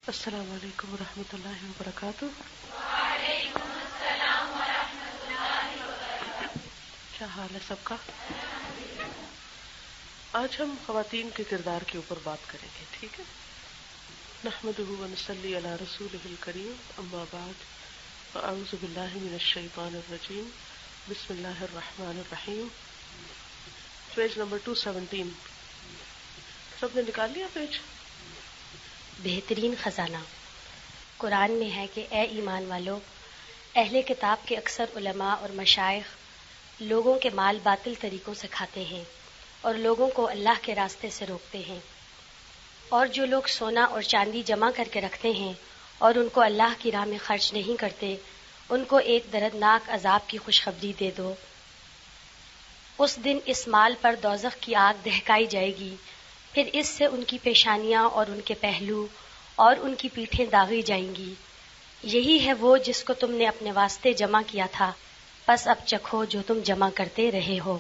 السلام علیکم ورحمۃ اللہ وبرکاتہ۔ وعلیکم السلام ورحمۃ اللہ وبرکاتہ۔ کیا حال ہے سب کا؟ آج ہم خواتین کے کردار کے اوپر بات کریں گے، ٹھیک ہے؟ نحمدہ ونصلی علی رسولہ الکریم، اما بعد فاعوذ باللہ من الشیطان الرجیم، بسم اللہ الرحمن الرحیم۔ پیج نمبر 217، سب نے نکال لیا پیج؟ بہترین خزانہ۔ قرآن میں ہے کہ اے ایمان والو، اہل کتاب کے اکثر علماء اور مشائخ لوگوں کے مال باطل طریقوں سے کھاتے ہیں اور لوگوں کو اللہ کے راستے سے روکتے ہیں، اور جو لوگ سونا اور چاندی جمع کر کے رکھتے ہیں اور ان کو اللہ کی راہ میں خرچ نہیں کرتے، ان کو ایک دردناک عذاب کی خوشخبری دے دو۔ اس دن اس مال پر دوزخ کی آگ دہکائی جائے گی، پھر اس سے ان کی پیشانیاں اور ان کے پہلو اور ان کی پیٹھیں داغی جائیں گی۔ یہی ہے وہ جس کو تم نے اپنے واسطے جمع کیا تھا، پس اب چکھو جو تم جمع کرتے رہے ہو۔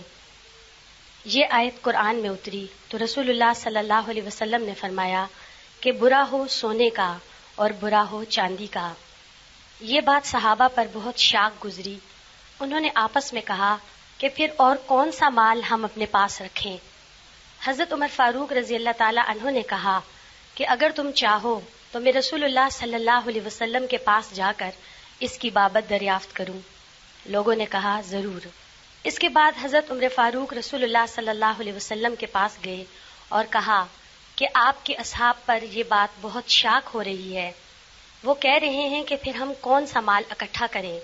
یہ آیت قرآن میں اتری تو رسول اللہ صلی اللہ علیہ وسلم نے فرمایا کہ برا ہو سونے کا اور برا ہو چاندی کا۔ یہ بات صحابہ پر بہت شاق گزری۔ انہوں نے آپس میں کہا کہ پھر اور کون سا مال ہم اپنے پاس رکھیں؟ حضرت عمر فاروق رضی اللہ تعالی عنہ نے کہا کہ اگر تم چاہو تو میں رسول اللہ صلی اللہ علیہ وسلم کے پاس جا کر اس کی بابت دریافت کروں۔ لوگوں نے کہا ضرور۔ اس کے بعد حضرت عمر فاروق رسول اللہ صلی اللہ علیہ وسلم کے پاس گئے اور کہا کہ آپ کے اصحاب پر یہ بات بہت شاق ہو رہی ہے، وہ کہہ رہے ہیں کہ پھر ہم کون سا مال اکٹھا کریں؟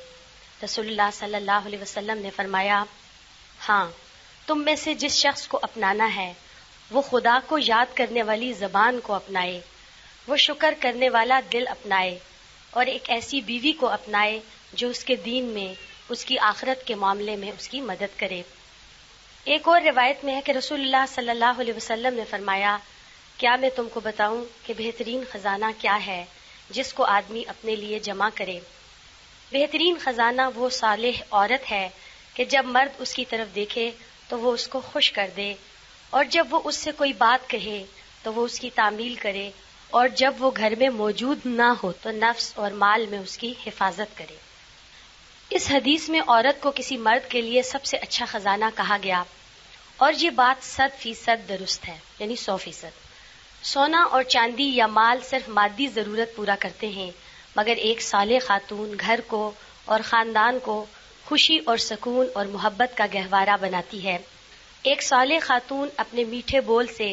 رسول اللہ صلی اللہ علیہ وسلم نے فرمایا، ہاں، تم میں سے جس شخص کو اپنانا ہے وہ خدا کو یاد کرنے والی زبان کو اپنائے، وہ شکر کرنے والا دل اپنائے، اور ایک ایسی بیوی کو اپنائے جو اس کے دین میں، اس کی آخرت کے معاملے میں اس کی مدد کرے۔ ایک اور روایت میں ہے کہ رسول اللہ صلی اللہ علیہ وسلم نے فرمایا، کیا میں تم کو بتاؤں کہ بہترین خزانہ کیا ہے جس کو آدمی اپنے لیے جمع کرے؟ بہترین خزانہ وہ صالح عورت ہے کہ جب مرد اس کی طرف دیکھے تو وہ اس کو خوش کر دے، اور جب وہ اس سے کوئی بات کہے تو وہ اس کی تعمیل کرے، اور جب وہ گھر میں موجود نہ ہو تو نفس اور مال میں اس کی حفاظت کرے۔ اس حدیث میں عورت کو کسی مرد کے لیے سب سے اچھا خزانہ کہا گیا، اور یہ بات 100% درست ہے، یعنی 100%۔ سونا اور چاندی یا مال صرف مادی ضرورت پورا کرتے ہیں، مگر ایک صالح خاتون گھر کو اور خاندان کو خوشی اور سکون اور محبت کا گہوارہ بناتی ہے۔ ایک صالح خاتون اپنے میٹھے بول سے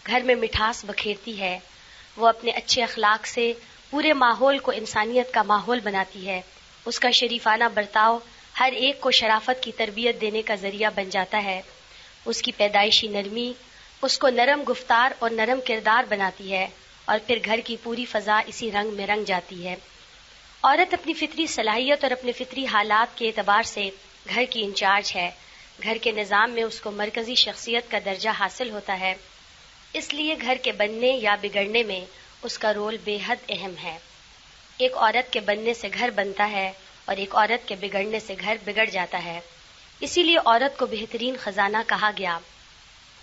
گھر میں مٹھاس بکھیرتی ہے، وہ اپنے اچھے اخلاق سے پورے ماحول کو انسانیت کا ماحول بناتی ہے۔ اس کا شریفانہ برتاؤ ہر ایک کو شرافت کی تربیت دینے کا ذریعہ بن جاتا ہے۔ اس کی پیدائشی نرمی اس کو نرم گفتار اور نرم کردار بناتی ہے، اور پھر گھر کی پوری فضا اسی رنگ میں رنگ جاتی ہے۔ عورت اپنی فطری صلاحیت اور اپنے فطری حالات کے اعتبار سے گھر کی انچارج ہے۔ گھر کے نظام میں اس کو مرکزی شخصیت کا درجہ حاصل ہوتا ہے، اس لیے گھر کے بننے یا بگڑنے میں اس کا رول بے حد اہم ہے۔ ایک عورت کے بننے سے گھر بنتا ہے اور ایک عورت کے بگڑنے سے گھر بگڑ جاتا ہے، اسی لیے عورت کو بہترین خزانہ کہا گیا۔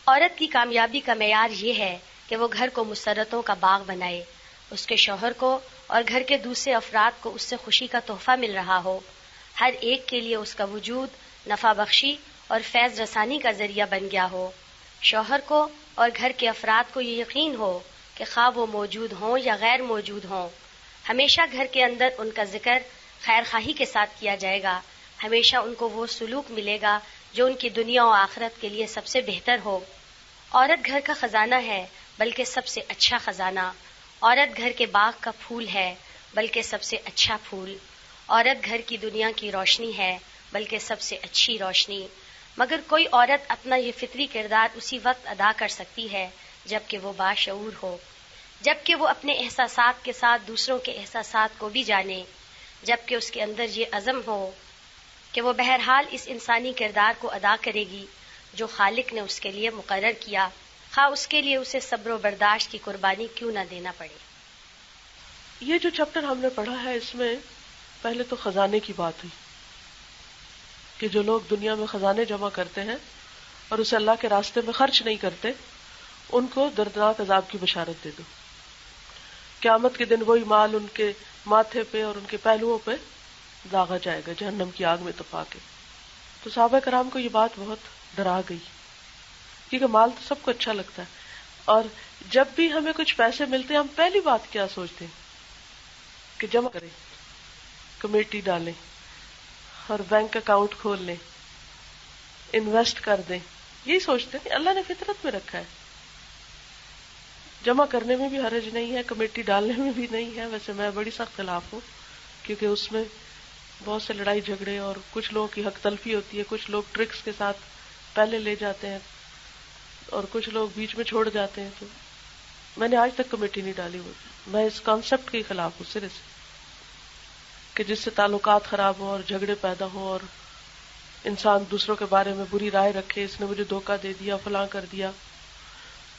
عورت کی کامیابی کا معیار یہ ہے کہ وہ گھر کو مسرتوں کا باغ بنائے، اس کے شوہر کو اور گھر کے دوسرے افراد کو اس سے خوشی کا تحفہ مل رہا ہو، ہر ایک کے لیے اس کا وجود نفع بخشی اور فیض رسانی کا ذریعہ بن گیا ہو۔ شوہر کو اور گھر کے افراد کو یہ یقین ہو کہ خواہ وہ موجود ہوں یا غیر موجود ہوں، ہمیشہ گھر کے اندر ان کا ذکر خیر خواہی کے ساتھ کیا جائے گا، ہمیشہ ان کو وہ سلوک ملے گا جو ان کی دنیا و آخرت کے لیے سب سے بہتر ہو۔ عورت گھر کا خزانہ ہے، بلکہ سب سے اچھا خزانہ۔ عورت گھر کے باغ کا پھول ہے، بلکہ سب سے اچھا پھول۔ عورت گھر کی دنیا کی روشنی ہے، بلکہ سب سے اچھی روشنی۔ مگر کوئی عورت اپنا یہ فطری کردار اسی وقت ادا کر سکتی ہے جبکہ وہ باشعور ہو، جبکہ وہ اپنے احساسات کے ساتھ دوسروں کے احساسات کو بھی جانے، جبکہ اس کے اندر یہ عزم ہو کہ وہ بہرحال اس انسانی کردار کو ادا کرے گی جو خالق نے اس کے لیے مقرر کیا، خواہ اس کے لیے اسے صبر و برداشت کی قربانی کیوں نہ دینا پڑے۔ یہ جو چیپٹر ہم نے پڑھا ہے، اس میں پہلے تو خزانے کی بات ہوئی کہ جو لوگ دنیا میں خزانے جمع کرتے ہیں اور اسے اللہ کے راستے میں خرچ نہیں کرتے، ان کو دردناک عذاب کی بشارت دے دو۔ قیامت کے دن وہی مال ان کے ماتھے پہ اور ان کے پہلوؤں پہ داغا جائے گا جہنم کی آگ میں تپا کے. تو صحابہ کرام کو یہ بات بہت ڈرا گئی، کیونکہ مال تو سب کو اچھا لگتا ہے، اور جب بھی ہمیں کچھ پیسے ملتے ہیں ہم پہلی بات کیا سوچتے ہیں کہ جمع کریں، کمیٹی ڈالیں اور بینک اکاؤنٹ کھول لیں، انویسٹ کر دیں. یہی سوچتے ہیں کہ اللہ نے فطرت میں رکھا ہے. جمع کرنے میں بھی حرج نہیں ہے، کمیٹی ڈالنے میں بھی نہیں ہے. ویسے میں بڑی سخت خلاف ہوں، کیونکہ اس میں بہت سے لڑائی جھگڑے اور کچھ لوگوں کی حق تلفی ہوتی ہے، کچھ لوگ ٹرکس کے ساتھ پہلے لے جاتے ہیں اور کچھ لوگ بیچ میں چھوڑ جاتے ہیں. تو میں نے آج تک کمیٹی نہیں ڈالی ہوئی. میں اس کانسیپٹ کے خلاف ہوں سرے سے، کہ جس سے تعلقات خراب ہوں اور جھگڑے پیدا ہوں اور انسان دوسروں کے بارے میں بری رائے رکھے، اس نے مجھے دھوکہ دے دیا، فلاں کر دیا.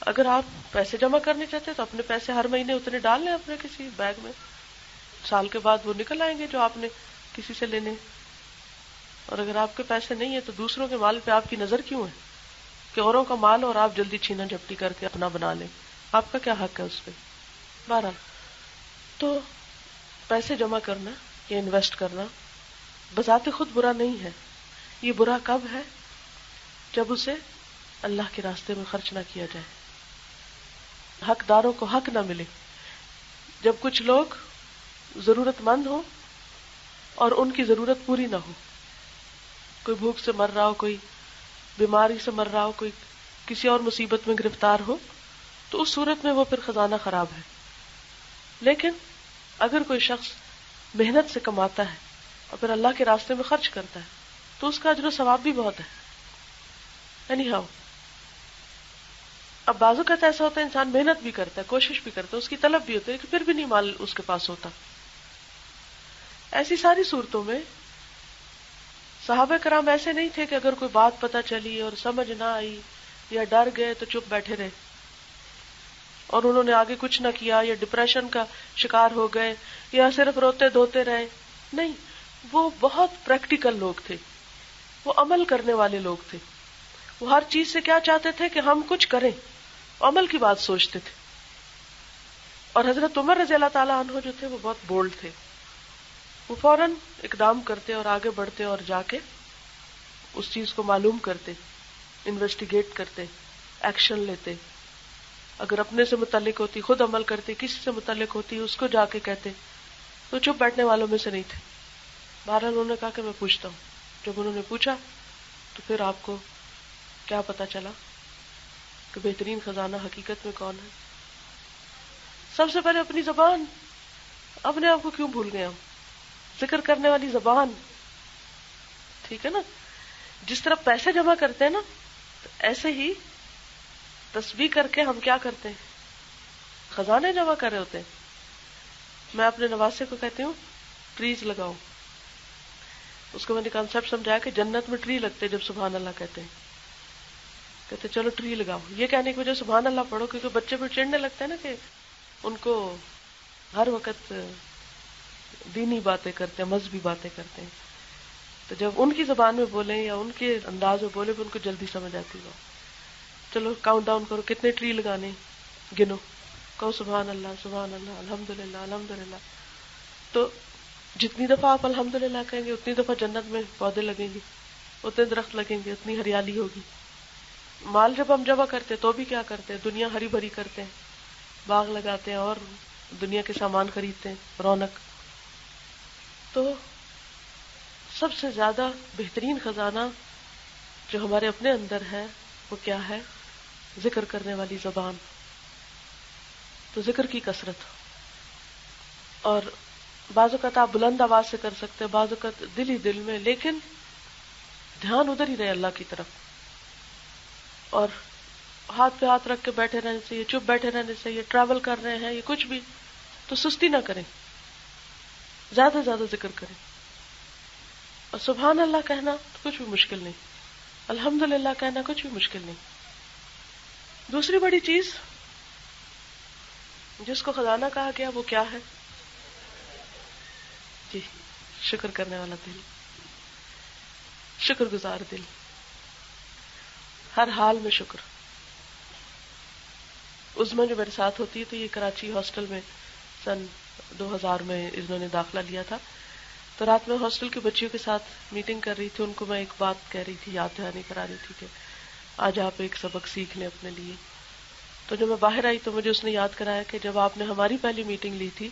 اگر آپ پیسے جمع کرنے چاہتے ہیں تو اپنے پیسے ہر مہینے اتنے ڈال لیں اپنے کسی بیگ میں، سال کے بعد وہ نکل آئیں گے جو آپ نے کسی سے لینے. اور اگر آپ کے پیسے نہیں ہیں تو دوسروں کے مال پہ آپ کی نظر کیوں ہے کہ اوروں کا مال اور آپ جلدی چھینا جھپٹی کر کے اپنا بنا لیں؟ آپ کا کیا حق ہے اس پہ؟ بہرحال تو پیسے جمع کرنا یا انویسٹ کرنا بذات خود برا نہیں ہے. یہ برا کب ہے؟ جب اسے اللہ کے راستے میں خرچ نہ کیا جائے، حقداروں کو حق نہ ملے. جب کچھ لوگ ضرورت مند ہوں اور ان کی ضرورت پوری نہ ہو، کوئی بھوک سے مر رہا ہو، کوئی بیماری سے مر رہا ہو، کوئی کسی اور مصیبت میں گرفتار ہو، تو اس صورت میں وہ پھر خزانہ خراب ہے. لیکن اگر کوئی شخص محنت سے کماتا ہے اور پھر اللہ کے راستے میں خرچ کرتا ہے تو اس کا اجر و ثواب بھی بہت ہے. اب بعض اوقات ایسا ہوتا ہے انسان محنت بھی کرتا ہے، کوشش بھی کرتا ہے، اس کی طلب بھی ہوتی ہے، کہ پھر بھی نہیں مال اس کے پاس ہوتا. ایسی ساری صورتوں میں صحابہ کرام ایسے نہیں تھے کہ اگر کوئی بات پتہ چلی اور سمجھ نہ آئی یا ڈر گئے تو چپ بیٹھے رہے اور انہوں نے آگے کچھ نہ کیا، یا ڈپریشن کا شکار ہو گئے یا صرف روتے دھوتے رہے. نہیں، وہ بہت پریکٹیکل لوگ تھے، وہ عمل کرنے والے لوگ تھے. وہ ہر چیز سے کیا چاہتے تھے کہ ہم کچھ کریں، عمل کی بات سوچتے تھے. اور حضرت عمر رضی اللہ تعالیٰ عنہ جو تھے وہ بہت بولڈ تھے. وہ فوراً اقدام کرتے اور آگے بڑھتے اور جا کے اس چیز کو معلوم کرتے، انویسٹیگیٹ کرتے، ایکشن لیتے. اگر اپنے سے متعلق ہوتی خود عمل کرتے، کسی سے متعلق ہوتی اس کو جا کے کہتے. تو چپ بیٹھنے والوں میں سے نہیں تھے. بہرحال انہوں نے کہا کہ میں پوچھتا ہوں. جب انہوں نے پوچھا تو پھر آپ کو کیا پتا چلا کہ بہترین خزانہ حقیقت میں کون ہے؟ سب سے پہلے اپنی زبان. اپنے آپ کو کیوں بھول گئے ہم؟ ذکر کرنے والی زبان، ٹھیک ہے نا. جس طرح پیسے جمع کرتے ہیں نا، تو ایسے ہی تسبیح کر کے ہم کیا کرتے ہیں؟ خزانے جمع کر رہے ہوتے ہیں. میں اپنے نواسے کو کہتی ہوں ٹریز لگاؤ. اس کو میں نے کانسیپٹ سمجھایا کہ جنت میں ٹری لگتے جب سبحان اللہ کہتے ہیں. کہتے چلو ٹری لگاؤ. یہ کہنے کی وجہ سبحان اللہ پڑھو، کیونکہ بچے پہ چڑھنے لگتے ہیں نا کہ ان کو ہر وقت دینی باتیں کرتے ہیں، مذہبی باتیں کرتے ہیں. تو جب ان کی زبان میں بولیں یا ان کے انداز میں بولیں تو ان کو جلدی سمجھ آتی ہے. چلو کاؤنٹ ڈاؤن کرو، کتنے ٹری لگانے، گنو، کہو سبحان اللہ سبحان اللہ الحمدللہ الحمدللہ. تو جتنی دفعہ آپ الحمدللہ کہیں گے اتنی دفعہ جنت میں پودے لگیں گے، اتنے درخت لگیں گے، اتنی ہریالی ہوگی. مال جب ہم جمع کرتے تو بھی کیا کرتے ہیں؟ دنیا ہری بھری کرتے ہیں، باغ لگاتے ہیں اور دنیا کے سامان خریدتے ہیں، رونق. تو سب سے زیادہ بہترین خزانہ جو ہمارے اپنے اندر ہے وہ کیا ہے؟ ذکر کرنے والی زبان. تو ذکر کی کثرت. اور بعض اوقات آپ بلند آواز سے کر سکتے ہیں، بعض اوقات دل ہی دل میں، لیکن دھیان ادھر ہی رہے اللہ کی طرف. اور ہاتھ پہ ہاتھ رکھ کے بیٹھے رہنے سے، یہ چپ بیٹھے رہنے سے، یہ ٹریول کر رہے ہیں، یہ کچھ بھی، تو سستی نہ کریں، زیادہ سے زیادہ ذکر کریں. اور سبحان اللہ کہنا تو کچھ بھی مشکل نہیں، الحمدللہ کہنا کچھ بھی مشکل نہیں. دوسری بڑی چیز جس کو خزانہ کہا گیا وہ کیا ہے؟ جی، شکر کرنے والا دل، شکر گزار دل، ہر حال میں شکر. عظمیٰ جو میرے ساتھ ہوتی ہے تو یہ کراچی ہاسٹل میں سن 2000 میں انہوں نے داخلہ لیا تھا. تو رات میں ہاسٹل کے بچیوں کے ساتھ میٹنگ کر رہی تھی. ان کو میں ایک بات کہہ رہی تھی، یاد دہانی کرا رہی تھی کہ آج آپ ایک سبق سیکھ لیں اپنے لیے. تو جب میں باہر آئی تو مجھے اس نے یاد کرایا کہ جب آپ نے ہماری پہلی میٹنگ لی تھی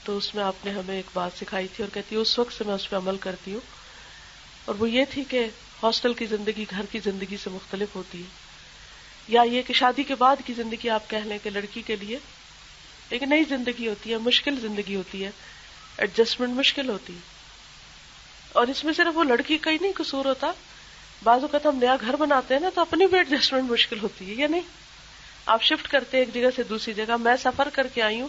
تو اس میں آپ نے ہمیں ایک بات سکھائی تھی، اور کہتی اس وقت سے میں اس پہ عمل کرتی ہوں، اور وہ یہ تھی کہ ہاسٹل کی زندگی گھر کی زندگی سے مختلف ہوتی ہے. یا یہ کہ شادی کے بعد کی زندگی آپ کہہ لیں کہ لڑکی کے لیے ایک نئی زندگی ہوتی ہے، مشکل زندگی ہوتی ہے، ایڈجسٹمنٹ مشکل ہوتی ہے. اور اس میں صرف وہ لڑکی کا ہی نہیں قصور ہوتا. بعض اوقات ہم نیا گھر بناتے ہیں نا تو اپنی بھی ایڈجسٹمنٹ مشکل ہوتی ہے، یا نہیں؟ آپ شفٹ کرتے ہیں ایک جگہ سے دوسری جگہ. میں سفر کر کے آئی ہوں،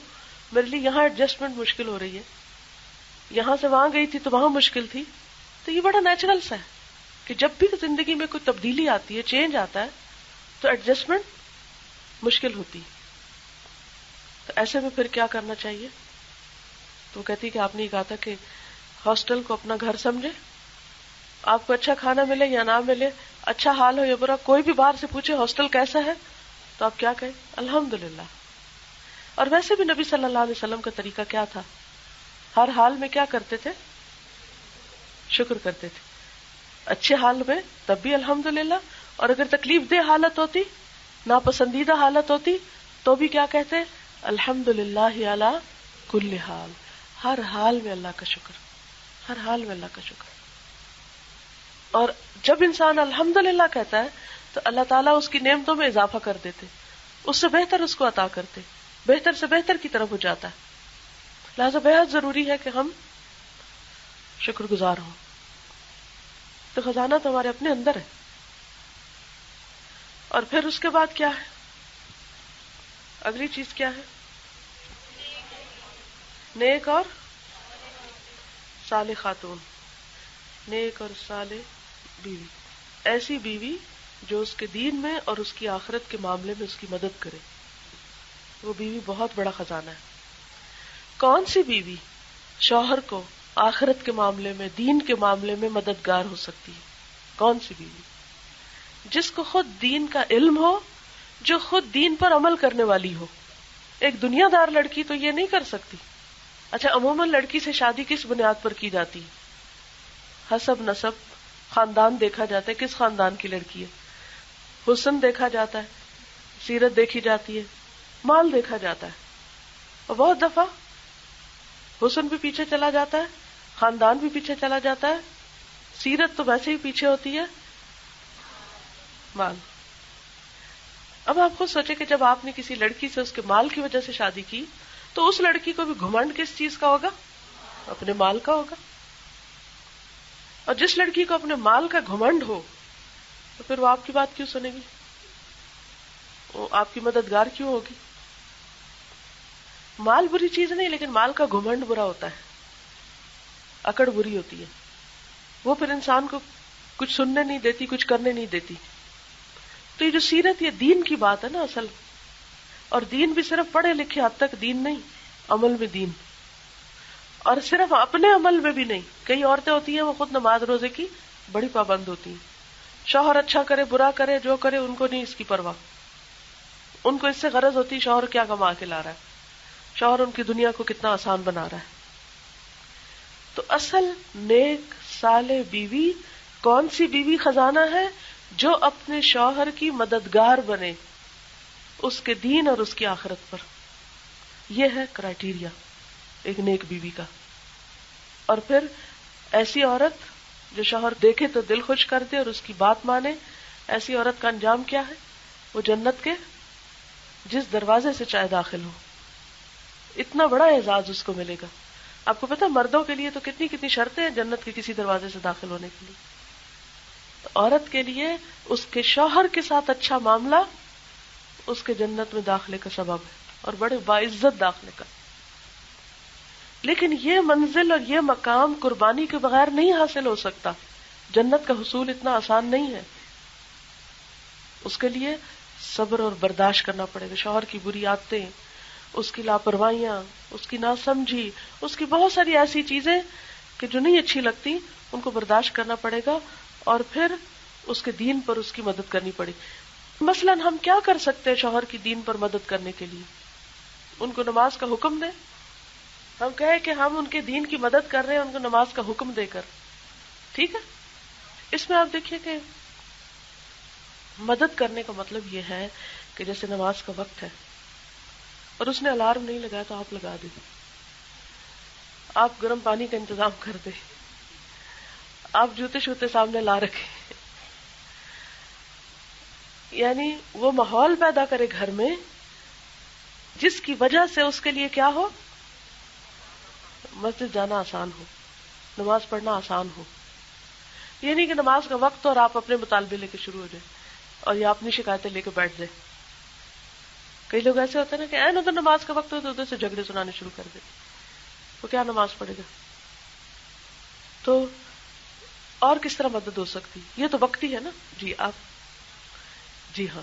میرے لیے یہاں ایڈجسٹمنٹ مشکل ہو رہی ہے، یہاں سے وہاں گئی تھی تو وہاں مشکل تھی. تو یہ بڑا نیچرل سا ہے کہ جب بھی زندگی میں کوئی تبدیلی آتی ہے، چینج آتا ہے، تو ایڈجسٹمنٹ مشکل ہوتی ہے. تو ایسے میں پھر کیا کرنا چاہیے؟ تو وہ کہتی کہ آپ نے یہ کہا تھا کہ ہاسٹل کو اپنا گھر سمجھے. آپ کو اچھا کھانا ملے یا نہ ملے، اچھا حال ہو یا برا، کوئی بھی باہر سے پوچھے ہاسٹل کیسا ہے تو آپ کیا کہیں؟ الحمدللہ. اور ویسے بھی نبی صلی اللہ علیہ وسلم کا طریقہ کیا تھا؟ ہر حال میں کیا کرتے تھے؟ شکر کرتے تھے. اچھے حال میں تب بھی الحمدللہ، اور اگر تکلیف دہ حالت ہوتی، ناپسندیدہ حالت ہوتی، تو بھی کیا کہتے؟ الحمدللہ علی کل حال. ہر حال میں اللہ کا شکر، ہر حال میں اللہ کا شکر. اور جب انسان الحمدللہ کہتا ہے تو اللہ تعالیٰ اس کی نعمتوں میں اضافہ کر دیتے، اس سے بہتر اس کو عطا کرتے، بہتر سے بہتر کی طرف ہو جاتا ہے. لہذا بہت ضروری ہے کہ ہم شکر گزار ہوں. تو خزانہ تو ہمارے اپنے اندر ہے. اور پھر اس کے بعد کیا ہے؟ اگلی چیز کیا ہے؟ نیک اور صالح خاتون، نیک اور صالح بیوی. ایسی بیوی جو اس کے دین میں اور اس کی آخرت کے معاملے میں اس کی مدد کرے، وہ بیوی بہت بڑا خزانہ ہے. کون سی بیوی شوہر کو آخرت کے معاملے میں، دین کے معاملے میں مددگار ہو سکتی ہے؟ کون سی بیوی؟ جس کو خود دین کا علم ہو، جو خود دین پر عمل کرنے والی ہو. ایک دنیا دار لڑکی تو یہ نہیں کر سکتی. اچھا، عموماً لڑکی سے شادی کس بنیاد پر کی جاتی ہے؟ حسب نسب، خاندان دیکھا جاتا ہے کس خاندان کی لڑکی ہے، حسن دیکھا جاتا ہے، سیرت دیکھی جاتی ہے، مال دیکھا جاتا ہے. اور بہت دفعہ حسن بھی پیچھے چلا جاتا ہے، خاندان بھی پیچھے چلا جاتا ہے، سیرت تو ویسے ہی پیچھے ہوتی ہے، مال. اب آپ خود سوچیں کہ جب آپ نے کسی لڑکی سے اس کے مال کی وجہ سے شادی کی تو اس لڑکی کو بھی گھمنڈ کس چیز کا ہوگا؟ اپنے مال کا ہوگا. اور جس لڑکی کو اپنے مال کا گھمنڈ ہو تو پھر وہ آپ کی بات کیوں سنے گی؟ وہ آپ کی مددگار کیوں ہوگی؟ مال بری چیز نہیں، لیکن مال کا گھمنڈ برا ہوتا ہے، اکڑ بری ہوتی ہے. وہ پھر انسان کو کچھ سننے نہیں دیتی، کچھ کرنے نہیں دیتی. تو یہ جو سیرت، یہ دین کی بات ہے نا اصل. اور دین بھی صرف پڑھے لکھے حد تک دین نہیں، عمل میں دین. اور صرف اپنے عمل میں بھی نہیں. کئی عورتیں ہوتی ہیں وہ خود نماز روزے کی بڑی پابند ہوتی ہیں، شوہر اچھا کرے برا کرے جو کرے ان کو نہیں اس کی پرواہ. ان کو اس سے غرض ہوتی شوہر کیا کما کے لا رہا ہے، شوہر ان کی دنیا کو کتنا آسان بنا رہا ہے. تو اصل نیک صالح بیوی کون سی بیوی خزانہ ہے؟ جو اپنے شوہر کی مددگار بنے اس کے دین اور اس کی آخرت پر. یہ ہے کرائیٹیریا ایک نیک بیوی کا. اور پھر ایسی عورت جو شوہر دیکھے تو دل خوش کر دے اور اس کی بات مانے. ایسی عورت کا انجام کیا ہے؟ وہ جنت کے جس دروازے سے چاہے داخل ہو، اتنا بڑا اعزاز اس کو ملے گا. آپ کو پتا مردوں کے لیے تو کتنی شرطیں ہیں جنت کے کسی دروازے سے داخل ہونے کے لیے. عورت کے لیے اس کے شوہر کے ساتھ اچھا معاملہ اس کے جنت میں داخلے کا سبب ہے، اور بڑے باعزت داخلے کا. لیکن یہ منزل اور یہ مقام قربانی کے بغیر نہیں حاصل ہو سکتا. جنت کا حصول اتنا آسان نہیں ہے. اس کے لیے صبر اور برداشت کرنا پڑے گا. شوہر کی بری عادتیں، اس کی لاپرواہیاں، اس کی ناسمجھی، اس کی بہت ساری ایسی چیزیں کہ جو نہیں اچھی لگتی، ان کو برداشت کرنا پڑے گا. اور پھر اس کے دین پر اس کی مدد کرنی پڑے گی. مثلا ہم کیا کر سکتے ہیں شوہر کی دین پر مدد کرنے کے لیے؟ ان کو نماز کا حکم دیں، ہم کہیں کہ ہم ان کے دین کی مدد کر رہے ہیں ان کو نماز کا حکم دے کر، ٹھیک ہے. اس میں آپ دیکھیے کہ مدد کرنے کا مطلب یہ ہے کہ جیسے نماز کا وقت ہے اور اس نے الارم نہیں لگایا تو آپ لگا دیں، آپ گرم پانی کا انتظام کر دیں، آپ جوتے شوتے سامنے لا رکھیں، یعنی وہ ماحول پیدا کرے گھر میں جس کی وجہ سے اس کے لیے کیا ہو، مسجد جانا آسان ہو، نماز پڑھنا آسان ہو. یہ نہیں کہ نماز کا وقت اور آپ اپنے مطالبے لے کے شروع ہو جائیں اور یا اپنی شکایتیں لے کے بیٹھ جائیں. کئی لوگ ایسے ہوتے ہیں نا کہ این ادھر نماز کا وقت ہو تو ادھر سے جھگڑے سنانے شروع کر دیں، وہ کیا نماز پڑھے گا؟ تو اور کس طرح مدد ہو سکتی؟ یہ تو وقتی ہے نا. جی ہاں،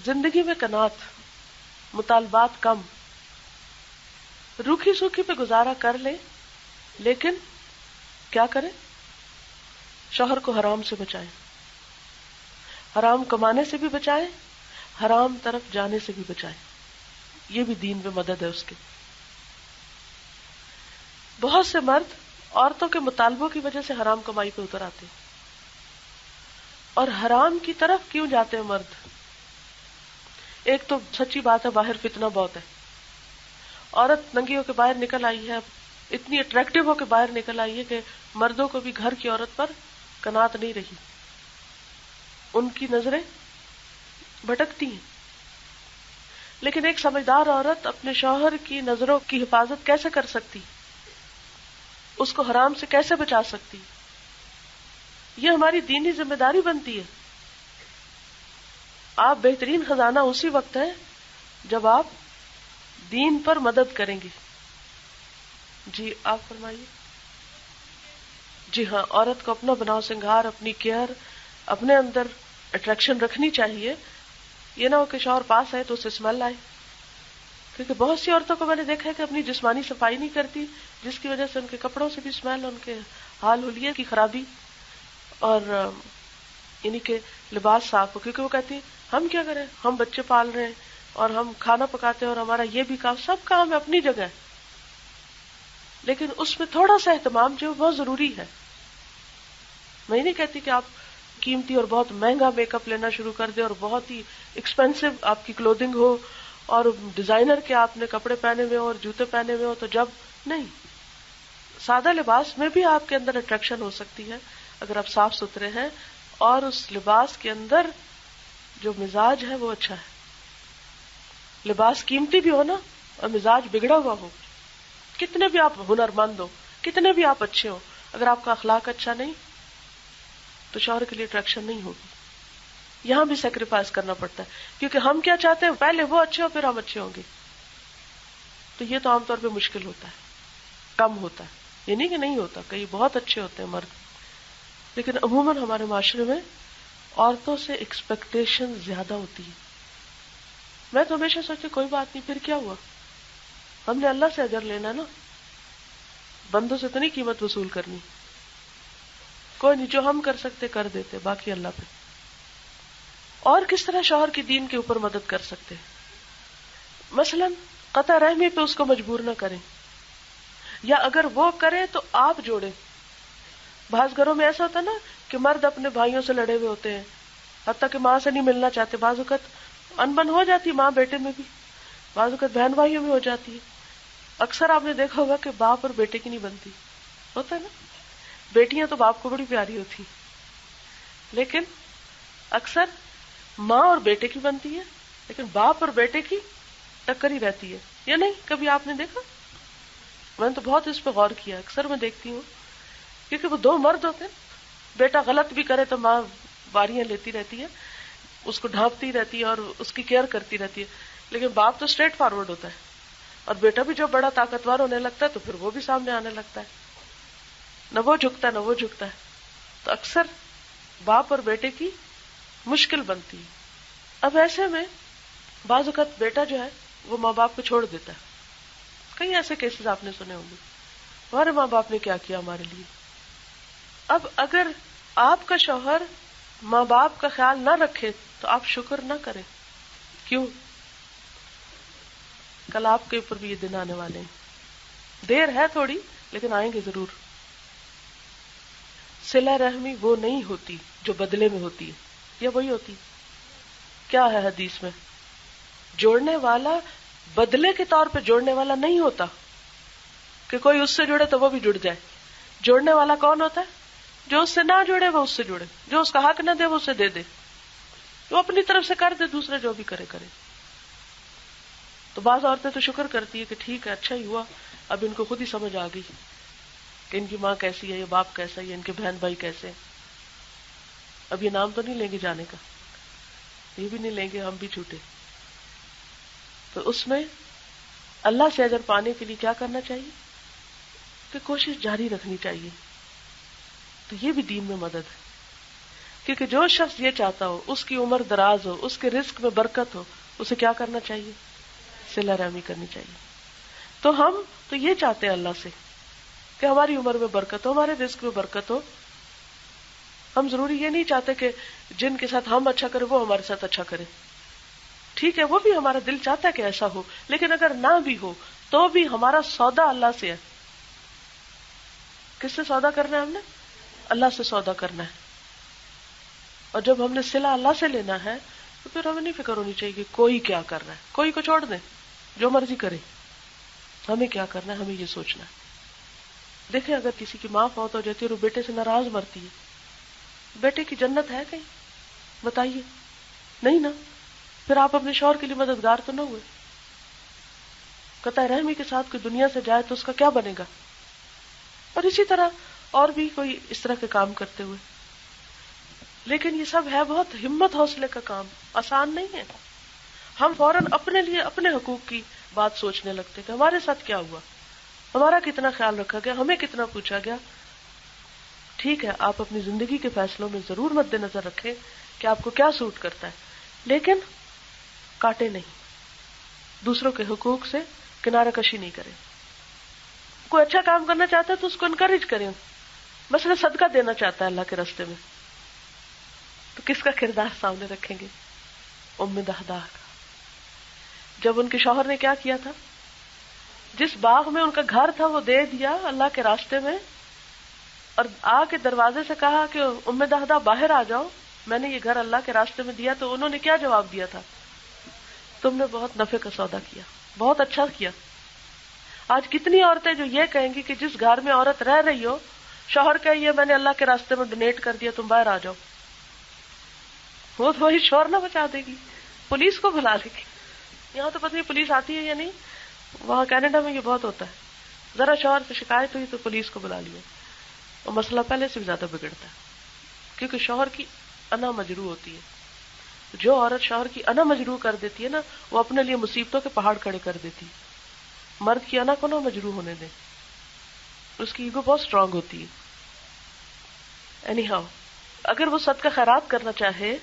زندگی میں قناعت، مطالبات کم، روکھی سوکھی پہ گزارا کر لے، لیکن کیا کریں؟ شوہر کو حرام سے بچائیں، حرام کمانے سے بھی بچائیں، حرام طرف جانے سے بھی بچائیں. یہ بھی دین میں مدد ہے اس کے. بہت سے مرد عورتوں کے مطالبوں کی وجہ سے حرام کمائی پہ اتر آتے ہیں. اور حرام کی طرف کیوں جاتے ہیں مرد؟ ایک تو سچی بات ہے باہر فتنہ بہت ہے، عورت ننگی ہو کے باہر نکل آئی ہے، اتنی اٹریکٹیو ہو کے باہر نکل آئی ہے کہ مردوں کو بھی گھر کی عورت پر قناعت نہیں رہی، ان کی نظریں بھٹکتی ہیں. لیکن ایک سمجھدار عورت اپنے شوہر کی نظروں کی حفاظت کیسے کر سکتی؟ اس کو حرام سے کیسے بچا سکتی؟ یہ ہماری دینی ذمہ داری بنتی ہے. آپ بہترین خزانہ اسی وقت ہے جب آپ دین پر مدد کریں گے. جی آپ فرمائیے. جی ہاں، عورت کو اپنا بناؤ سنگھار، اپنی کیئر، اپنے اندر اٹریکشن رکھنی چاہیے. یہ نہ ہو کہ شوہر پاس آئے تو اسے اسمیل آئے، کیونکہ بہت سی عورتوں کو میں نے دیکھا ہے کہ اپنی جسمانی صفائی نہیں کرتی، جس کی وجہ سے ان کے کپڑوں سے بھی اسمیل، ان کے حال حلیے کی خرابی، اور یعنی کہ لباس صاف ہو. کیونکہ وہ کہتی ہم کیا کریں، ہم بچے پال رہے ہیں اور ہم کھانا پکاتے ہیں اور ہمارا یہ بھی کام، سب کام ہے اپنی جگہ، لیکن اس میں تھوڑا سا اہتمام جو بہت ضروری ہے. میں نہیں کہتی کہ آپ قیمتی اور بہت مہنگا میک اپ لینا شروع کر دیں اور بہت ہی ایکسپینسو آپ کی کلودنگ ہو اور ڈیزائنر کے آپ نے کپڑے پہنے ہوئے اور جوتے پہنے ہوئے ہو، تو جب نہیں، سادہ لباس میں بھی آپ کے اندر اٹریکشن ہو سکتی ہے اگر آپ صاف ستھرے ہیں اور اس لباس کے اندر جو مزاج ہے وہ اچھا ہے. لباس قیمتی بھی ہو نا اور مزاج بگڑا ہوا ہو، کتنے بھی آپ ہنرمند ہو، کتنے بھی آپ اچھے ہو، اگر آپ کا اخلاق اچھا نہیں تو شوہر کے لیے اٹریکشن نہیں ہوگی. یہاں بھی سیکریفائس کرنا پڑتا ہے، کیونکہ ہم کیا چاہتے ہیں، پہلے وہ اچھے ہو پھر ہم اچھے ہوں گے. تو یہ تو عام طور پہ مشکل ہوتا ہے، کم ہوتا ہے. یہ نہیں کہ نہیں ہوتا، کئی بہت اچھے ہوتے ہیں مرد، لیکن عموماً ہمارے معاشرے میں عورتوں سے ایکسپیکٹیشن زیادہ ہوتی ہے. میں تو ہمیشہ سوچتی کوئی بات نہیں، پھر کیا ہوا، ہم نے اللہ سے اجر لینا نا، بندوں سے تو نہیں قیمت وصول کرنی. کوئی نہیں، جو ہم کر سکتے کر دیتے، باقی اللہ پہ. اور کس طرح شوہر کی دین کے اوپر مدد کر سکتے ہیں؟ مثلا قطع رحمی پہ اس کو مجبور نہ کریں، یا اگر وہ کرے تو آپ جوڑیں. بعض گھروں میں ایسا ہوتا ہے نا کہ مرد اپنے بھائیوں سے لڑے ہوئے ہوتے ہیں، حتیٰ کہ ماں سے نہیں ملنا چاہتے. بعض اوقات انبن ہو جاتی ماں بیٹے میں بھی، بعض اوقات بہن بھائیوں میں ہو جاتی ہے. اکثر آپ نے دیکھا ہوگا کہ باپ اور بیٹے کی نہیں بنتی، ہوتا ہے نا. بیٹیاں تو باپ کو بڑی پیاری ہوتی، لیکن اکثر ماں اور بیٹے کی بنتی ہے، لیکن باپ اور بیٹے کی ٹکر ہی رہتی ہے. یا نہیں، کبھی آپ نے دیکھا؟ میں نے تو بہت اس پہ غور کیا، اکثر میں دیکھتی ہوں، کیونکہ وہ دو مرد ہوتے ہیں. بیٹا غلط بھی کرے تو ماں باریاں لیتی رہتی ہے، اس کو ڈھانپتی رہتی ہے اور اس کی کیئر کرتی رہتی ہے. لیکن باپ تو اسٹریٹ فارورڈ ہوتا ہے، اور بیٹا بھی جو بڑا طاقتور ہونے لگتا ہے تو پھر وہ بھی سامنے آنے لگتا ہے، نہ وہ جھکتا نہ وہ جھکتا ہے. تو اکثر باپ اور بیٹے کی مشکل بنتی ہے. اب ایسے میں بعض اوقات بیٹا جو ہے وہ ماں باپ کو چھوڑ دیتا ہے. کئی ایسے کیسز آپ نے سنے ہوں گے، ہمارے ماں باپ نے کیا کیا ہمارے لیے. اب اگر آپ کا شوہر ماں باپ کا خیال نہ رکھے تو آپ شکر نہ کریں. کیوں؟ کل آپ کے اوپر بھی یہ دن آنے والے ہیں. دیر ہے تھوڑی لیکن آئیں گے ضرور. صلہ رحمی وہ نہیں ہوتی جو بدلے میں ہوتی ہے، یا وہی ہوتی؟ کیا ہے حدیث میں؟ جوڑنے والا بدلے کے طور پہ جوڑنے والا نہیں ہوتا کہ کوئی اس سے جڑے تو وہ بھی جڑ جائے. جوڑنے والا کون ہوتا ہے؟ جو اس سے نہ جڑے وہ اس سے جڑے، جو اس کا حق نہ دے وہ اسے دے دے، وہ اپنی طرف سے کر دے، دوسرے جو بھی کرے کرے. تو بعض عورتیں تو شکر کرتی ہے کہ ٹھیک ہے اچھا ہی ہوا، اب ان کو خود ہی سمجھ آ گئی کہ ان کی ماں کیسی ہے، یہ باپ کیسا ہے، ان کے بہن بھائی کیسے ہیں. اب یہ نام تو نہیں لیں گے جانے کا، یہ بھی نہیں لیں گے ہم بھی چھوٹے. تو اس میں اللہ سے اجر پانے کے لیے کیا کرنا چاہیے کہ کوشش جاری رکھنی چاہیے. تو یہ بھی دین میں مدد ہے، کیونکہ جو شخص یہ چاہتا ہو اس کی عمر دراز ہو، اس کے رزق میں برکت ہو، اسے کیا کرنا چاہیے؟ صلہ رحمی کرنی چاہیے. تو ہم تو یہ چاہتے ہیں اللہ سے کہ ہماری عمر میں برکت ہو، ہمارے رزق میں برکت ہو. ہم ضروری یہ نہیں چاہتے کہ جن کے ساتھ ہم اچھا کریں وہ ہمارے ساتھ اچھا کرے. ٹھیک ہے وہ بھی ہمارا دل چاہتا ہے کہ ایسا ہو، لیکن اگر نہ بھی ہو تو بھی ہمارا سودا اللہ سے ہے. کس سے سودا کرنا ہے؟ ہم نے اللہ سے سودا کرنا ہے. اور جب ہم نے صلہ اللہ سے لینا ہے تو پھر ہمیں نہیں فکر ہونی چاہیے کہ کوئی کیا کر رہا ہے. کوئی کو چھوڑ دیں، جو مرضی کرے. ہمیں کیا کرنا ہے، ہمیں یہ سوچنا ہے. دیکھیں اگر کسی کی ماں فوت ہو جاتی ہے اور وہ بیٹے سے ناراض مرتی ہے، بیٹے کی جنت ہے کہیں؟ بتائیے، نہیں نا. پھر آپ اپنے شوہر کے لیے مددگار تو نہ ہوئے. قطع رحمی کے ساتھ کوئی دنیا سے جائے تو اس کا کیا بنے گا؟ اور اسی طرح اور بھی کوئی اس طرح کے کام کرتے ہوئے. لیکن یہ سب ہے بہت ہمت حوصلے کا کام، آسان نہیں ہے. ہم فوراً اپنے لیے اپنے حقوق کی بات سوچنے لگتے کہ ہمارے ساتھ کیا ہوا، ہمارا کتنا خیال رکھا گیا، ہمیں کتنا پوچھا گیا. ٹھیک ہے آپ اپنی زندگی کے فیصلوں میں ضرور مد نظر رکھیں کہ آپ کو کیا سوٹ کرتا ہے، لیکن کاٹے نہیں، دوسروں کے حقوق سے کنارہ کشی نہیں کریں. کوئی اچھا کام کرنا چاہتا ہے تو اس کو انکریج کریں. مثلا صدقہ دینا چاہتا ہے اللہ کے راستے میں، تو کس کا کردار سامنے رکھیں گے؟ ام دہدہ کا. جب ان کے شوہر نے کیا کیا تھا، جس باغ میں ان کا گھر تھا وہ دے دیا اللہ کے راستے میں، اور آ کے دروازے سے کہا کہ ام دہدہ باہر آ جاؤ، میں نے یہ گھر اللہ کے راستے میں دیا. تو انہوں نے کیا جواب دیا تھا؟ تم نے بہت نفع کا سودا کیا، بہت اچھا کیا. آج کتنی عورتیں جو یہ کہیں گی کہ جس گھر میں عورت رہ رہی ہو، شوہر کہیے میں نے اللہ کے راستے میں ڈونیٹ کر دیا، تم باہر آ جاؤ، وہ تو وہی شور نہ بچا دے گی، پولیس کو بلا لے گی. یہاں تو پتہ نہیں پولیس آتی ہے یا نہیں، وہاں کینیڈا میں یہ بہت ہوتا ہے. ذرا شوہر سے شکایت ہوئی تو پولیس کو بلا لیا، اور مسئلہ پہلے سے بھی زیادہ بگڑتا ہے، کیونکہ شوہر کی انا مجروح ہوتی ہے. جو عورت شوہر کی انا مجروح کر دیتی ہے نا، وہ اپنے لیے مصیبتوں کے پہاڑ کھڑے کر دیتی. مرد کی انا کو نہ مجروح ہونے دیں، اس کی ایگو بہت اسٹرانگ ہوتی ہے. اینی ہاؤ اگر وہ صدقہ خیرات کرنا چاہے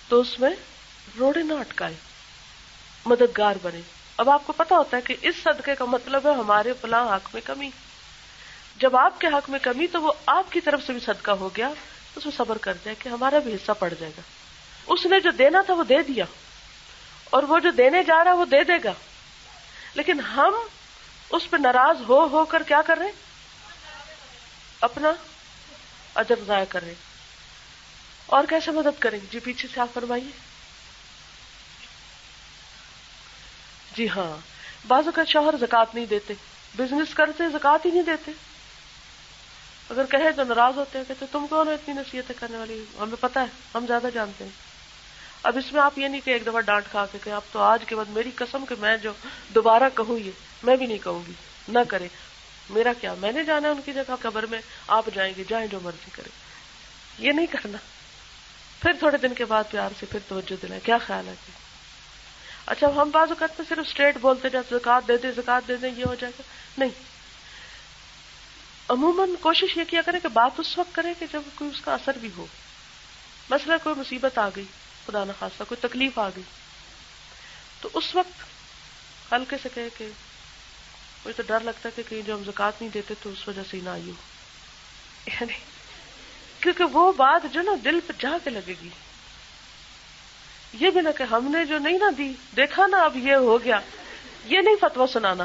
تو اس میں روڑے نہ اٹکائے، مددگار بنے. اب آپ کو پتا ہوتا ہے کہ اس صدقے کا مطلب ہے ہمارے فلاں حق میں کمی. جب آپ کے حق میں کمی تو وہ آپ کی طرف سے بھی صدقہ ہو گیا، تو اس میں صبر کر جائے کہ ہمارا بھی حصہ پڑ جائے گا. اس نے جو دینا تھا وہ دے دیا، اور وہ جو دینے جا رہا وہ دے دے گا، لیکن ہم اس پہ ناراض ہو کر کیا کر رہے؟ اپنا اجر ضائع کر رہے. اور کیسے مدد کریں؟ جی پیچھے سے آپ فرمائیے. جی ہاں، بعض اوقات شوہر زکوٰۃ نہیں دیتے، بزنس کرتے زکوٰۃ ہی نہیں دیتے. اگر کہے تو ناراض ہوتے ہیں، کہتے تم کون ہو اتنی نصیحتیں کرنے والی، ہمیں پتہ ہے، ہم زیادہ جانتے ہیں. اب اس میں آپ یہ نہیں کہ ایک دفعہ ڈانٹ کھا کے کہ اب تو آج کے بعد میری قسم کہ میں جو دوبارہ کہوں یہ میں بھی نہیں کہوں گی، نہ کرے، میرا کیا، میں نے جانا ان کی جگہ قبر میں، آپ جائیں گے، جائیں جو مرضی کرے. یہ نہیں کرنا. پھر تھوڑے دن کے بعد پیار سے پھر توجہ دلائیں، کیا خیال ہے کہ اچھا ہم بعض اوقات میں صرف اسٹریٹ بولتے جاتے زکوٰۃ دے دیں، زکوٰۃ دے دیں، یہ ہو جائے گا. نہیں، عموماً کوشش یہ کیا کریں کہ بات اس وقت کریں کہ جب کوئی اس کا اثر بھی ہو. مثلا کوئی مصیبت آ گئی، خدا نخواستہ کوئی تکلیف آ گئی، تو اس وقت ہلکے سے کہے کہ مجھے تو ڈر لگتا ہے کہ کہیں جو ہم زکوٰۃ نہیں دیتے تو اس وجہ سے ہی نہ آئی ہو. یعنی کیونکہ وہ بات جو نا دل پہ جا کے لگے گی. یہ بھی نہ کہ ہم نے جو نہیں نہ دی، دیکھا نا اب یہ ہو گیا، یہ نہیں فتویٰ سنانا.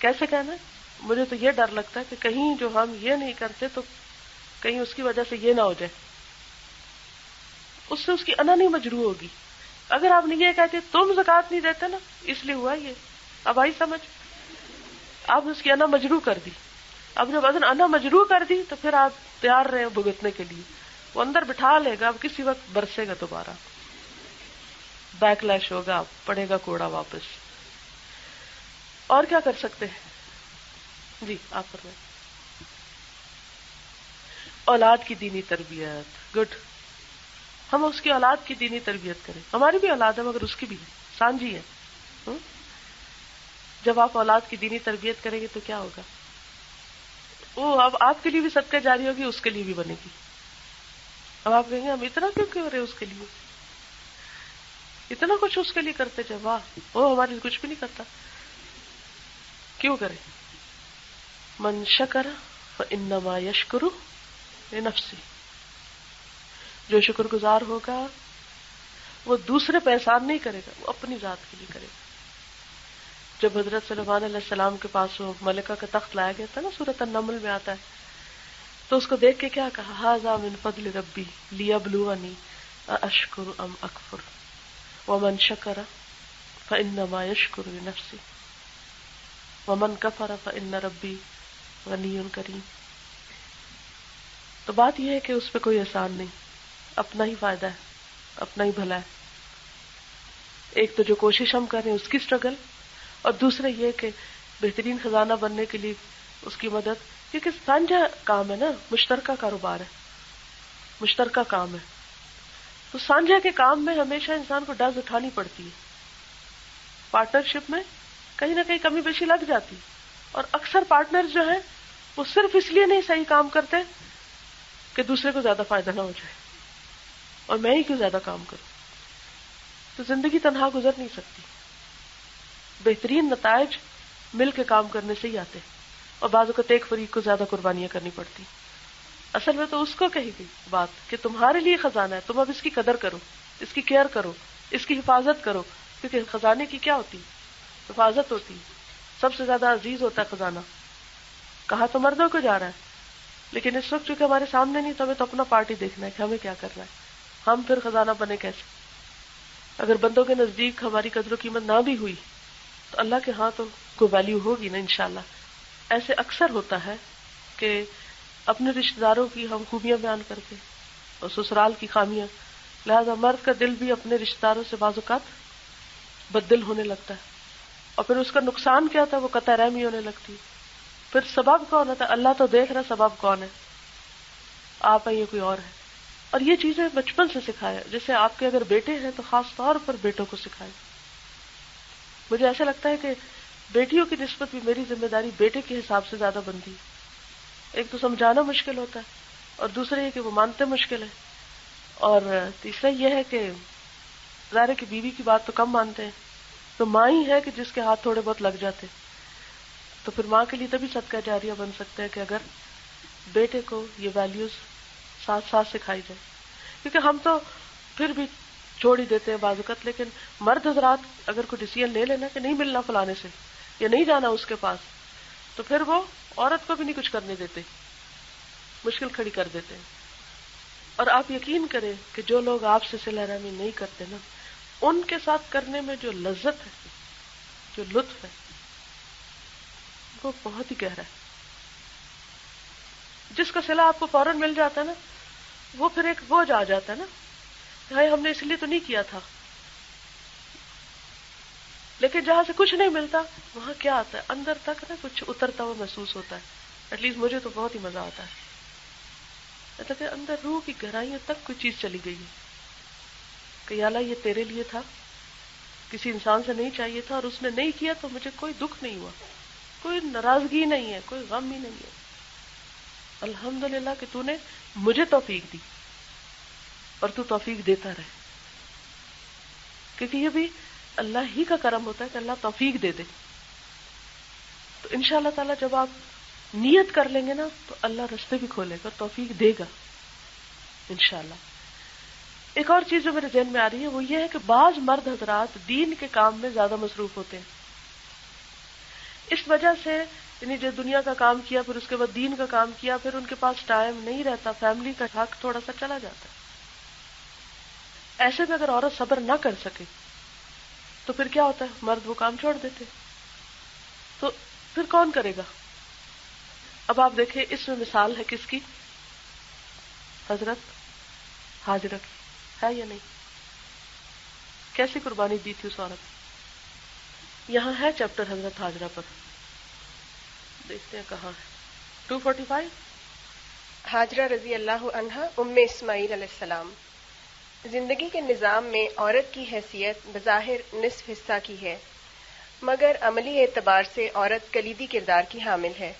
کیسے کہنا ہے؟ مجھے تو یہ ڈر لگتا ہے کہ کہیں جو ہم یہ نہیں کرتے تو کہیں اس کی وجہ سے یہ نہ ہو جائے، اس سے اس کی انا نہیں مجروح ہوگی. اگر آپ نے یہ کہتے تم زکوٰۃ نہیں دیتے نا اس لیے ہوا یہ، اب آئی سمجھ؟ آپ نے اس کی انا مجروح کر دی. اب جب انا مجروح کر دی تو پھر آپ تیار رہے بھگتنے کے لیے. وہ اندر بٹھا لے گا، اب کسی وقت برسے گا دوبارہ، بیک لیش ہوگا، پڑے گا کوڑا واپس. اور کیا کر سکتے ہیں؟ جی آپ فرمائیں. اولاد کی دینی تربیت، گڈ. ہم اس کی اولاد کی دینی تربیت کریں. ہماری بھی اولاد ہے مگر اس کی بھی ہے، سانجی ہے. جب آپ اولاد کی دینی تربیت کریں گے تو کیا ہوگا؟ وہ اب آپ کے لیے بھی صدقہ جاری ہوگی، اس کے لیے بھی بنے گی. اب آپ کہیں گے ہم اتنا کیوں کر رہے اس کے لیے، اتنا کچھ اس کے لیے کرتے جب، واہ وہ ہمارے لیے کچھ بھی نہیں کرتا. کیوں کریں؟ من شکر فانما یشکر لنفسہ، جو شکر گزار ہوگا وہ دوسرے پہ احسان نہیں کرے گا، وہ اپنی ذات کے لیے کرے گا. جب حضرت سلیمان علیہ السلام کے پاس وہ ملکہ کا تخت لایا گیا تھا نا، سورۃ النمل میں آتا ہے، تو اس کو دیکھ کے کیا کہا؟ ھذا من فضل ربی لیبلونی ااشکر ام اکفر ومن شکر فانما یشکر لنفسہ ومن کفر فان ربی غنی کریم. تو بات یہ ہے کہ اس پہ کوئی احسان نہیں، اپنا ہی فائدہ ہے، اپنا ہی بھلا ہے. ایک تو جو کوشش ہم کر رہے ہیں اس کی اسٹرگل، اور دوسرے یہ کہ بہترین خزانہ بننے کے لیے اس کی مدد، کیونکہ سانجھا کام ہے نا، مشترکہ کاروبار ہے، مشترکہ کام ہے. تو سانجھا کے کام میں ہمیشہ انسان کو ڈز اٹھانی پڑتی ہے. پارٹنرشپ میں کہیں نہ کہیں کمی بیشی لگ جاتی، اور اکثر پارٹنر جو ہیں وہ صرف اس لیے نہیں صحیح کام کرتے کہ دوسرے کو زیادہ فائدہ نہ ہو جائے اور میں ہی کیوں زیادہ کام کروں. تو زندگی تنہا گزر نہیں سکتی. بہترین نتائج مل کے کام کرنے سے ہی آتے، اور بعض اوقات ایک فریق کو زیادہ قربانیاں کرنی پڑتی. اصل میں تو اس کو کہی گئی بات کہ تمہارے لیے خزانہ ہے، تم اب اس کی قدر کرو، اس کی کیئر کرو، اس کی حفاظت کرو. کیونکہ خزانے کی کیا ہوتی؟ حفاظت ہوتی. سب سے زیادہ عزیز ہوتا ہے خزانہ. کہا تو مردوں کو جا رہا ہے، لیکن اس وقت چونکہ ہمارے سامنے نہیں تو ہمیں تو اپنا پارٹی دیکھنا ہے کہ ہمیں کیا کرنا ہے. ہم پھر خزانہ بنے کیسے؟ اگر بندوں کے نزدیک ہماری قدر و قیمت نہ بھی ہوئی تو اللہ کے ہاں تو کوئی ویلیو ہوگی نا انشاءاللہ. ایسے اکثر ہوتا ہے کہ اپنے رشتہ داروں کی ہم خوبیاں بیان کرتے اور سسرال کی خامیاں، لہذا مرد کا دل بھی اپنے رشتہ داروں سے بعض اوقات بددل ہونے لگتا ہے، اور پھر اس کا نقصان کیا ہوتا ہے؟ وہ قطع رحمی ہونے لگتی. پھر سبب کون ہوتا ہے؟ اللہ تو دیکھ رہا سبب کون ہے، آپ ہیں یا کوئی اور ہے. اور یہ چیزیں بچپن سے سکھائے، جیسے آپ کے اگر بیٹے ہیں تو خاص طور پر بیٹوں کو سکھائے. مجھے ایسا لگتا ہے کہ بیٹیوں کی نسبت بھی میری ذمہ داری بیٹے کے حساب سے زیادہ بنتی ہے. ایک تو سمجھانا مشکل ہوتا ہے، اور دوسرا یہ کہ وہ مانتے مشکل ہے، اور تیسرا یہ ہے کہ ظاہر ہے کہ بیوی کی بات تو کم مانتے ہیں، تو ماں ہی ہے کہ جس کے ہاتھ تھوڑے بہت لگ جاتے. تو پھر ماں کے لیے تبھی صدقہ جاریہ بن سکتا ہے کہ اگر بیٹے کو یہ ویلیوز ساتھ ساتھ سکھائی جائے. کیونکہ ہم تو پھر بھی چھوڑ ہی دیتے ہیں بعض اوقات، لیکن مرد حضرات اگر کوئی ڈیسیژن لے لینا کہ نہیں ملنا فلانے سے یا نہیں جانا اس کے پاس، تو پھر وہ عورت کو بھی نہیں کچھ کرنے دیتے، مشکل کھڑی کر دیتے ہیں. اور آپ یقین کریں کہ جو لوگ آپ سے صلہ رحمی نہیں کرتے نا، ان کے ساتھ کرنے میں جو لذت ہے، جو لطف ہے، وہ بہت ہی گہرا ہے. جس کا صلہ آپ کو فوراً مل جاتا ہے نا، وہ پھر ایک بوجھ آ جاتا ہے نا، بھائی ہم نے اس لیے تو نہیں کیا تھا. لیکن جہاں سے کچھ نہیں ملتا وہاں کیا آتا ہے؟ اندر تک نا کچھ اترتا ہوا محسوس ہوتا ہے. ایٹ لیسٹ مجھے تو بہت ہی مزہ آتا ہے، مطلب کہ اندر روح کی گہرائیوں تک کوئی چیز چلی گئی ہے کہ یا اللہ یہ تیرے لیے تھا، کسی انسان سے نہیں چاہیے تھا، اور اس نے نہیں کیا تو مجھے کوئی دکھ نہیں ہوا، کوئی ناراضگی نہیں ہے، کوئی غم ہی نہیں ہے. الحمدللہ کہ تو نے مجھے توفیق دی، اور تو توفیق دیتا رہے. کیونکہ یہ بھی اللہ ہی کا کرم ہوتا ہے کہ اللہ توفیق دے دے. تو انشاءاللہ تعالی جب آپ نیت کر لیں گے نا تو اللہ رستے بھی کھولے گا، توفیق دے گا انشاءاللہ. ایک اور چیز جو میرے ذہن میں آ رہی ہے وہ یہ ہے کہ بعض مرد حضرات دین کے کام میں زیادہ مصروف ہوتے ہیں، اس وجہ سے یعنی جو دنیا کا کام کیا پھر اس کے بعد دین کا کام کیا، پھر ان کے پاس ٹائم نہیں رہتا، فیملی کا حق تھوڑا سا چلا جاتا ہے۔ ایسے میں اگر عورت صبر نہ کر سکے تو پھر کیا ہوتا ہے، مرد وہ کام چھوڑ دیتے، تو پھر کون کرے گا؟ اب آپ دیکھیں اس میں مثال ہے کس کی؟ حضرت ہاجرہ کی، ہے یا نہیں؟ کیسی قربانی دی تھی اس عورت؟ یہاں ہے چیپٹر حضرت ہاجرہ پر، دیکھتے ہیں کہاں ہے۔ 245 ہاجرہ رضی اللہ عنہا ام اسماعیل علیہ السلام۔ زندگی کے نظام میں عورت کی حیثیت بظاہر نصف حصہ کی ہے، مگر عملی اعتبار سے عورت کلیدی کردار کی حامل ہے۔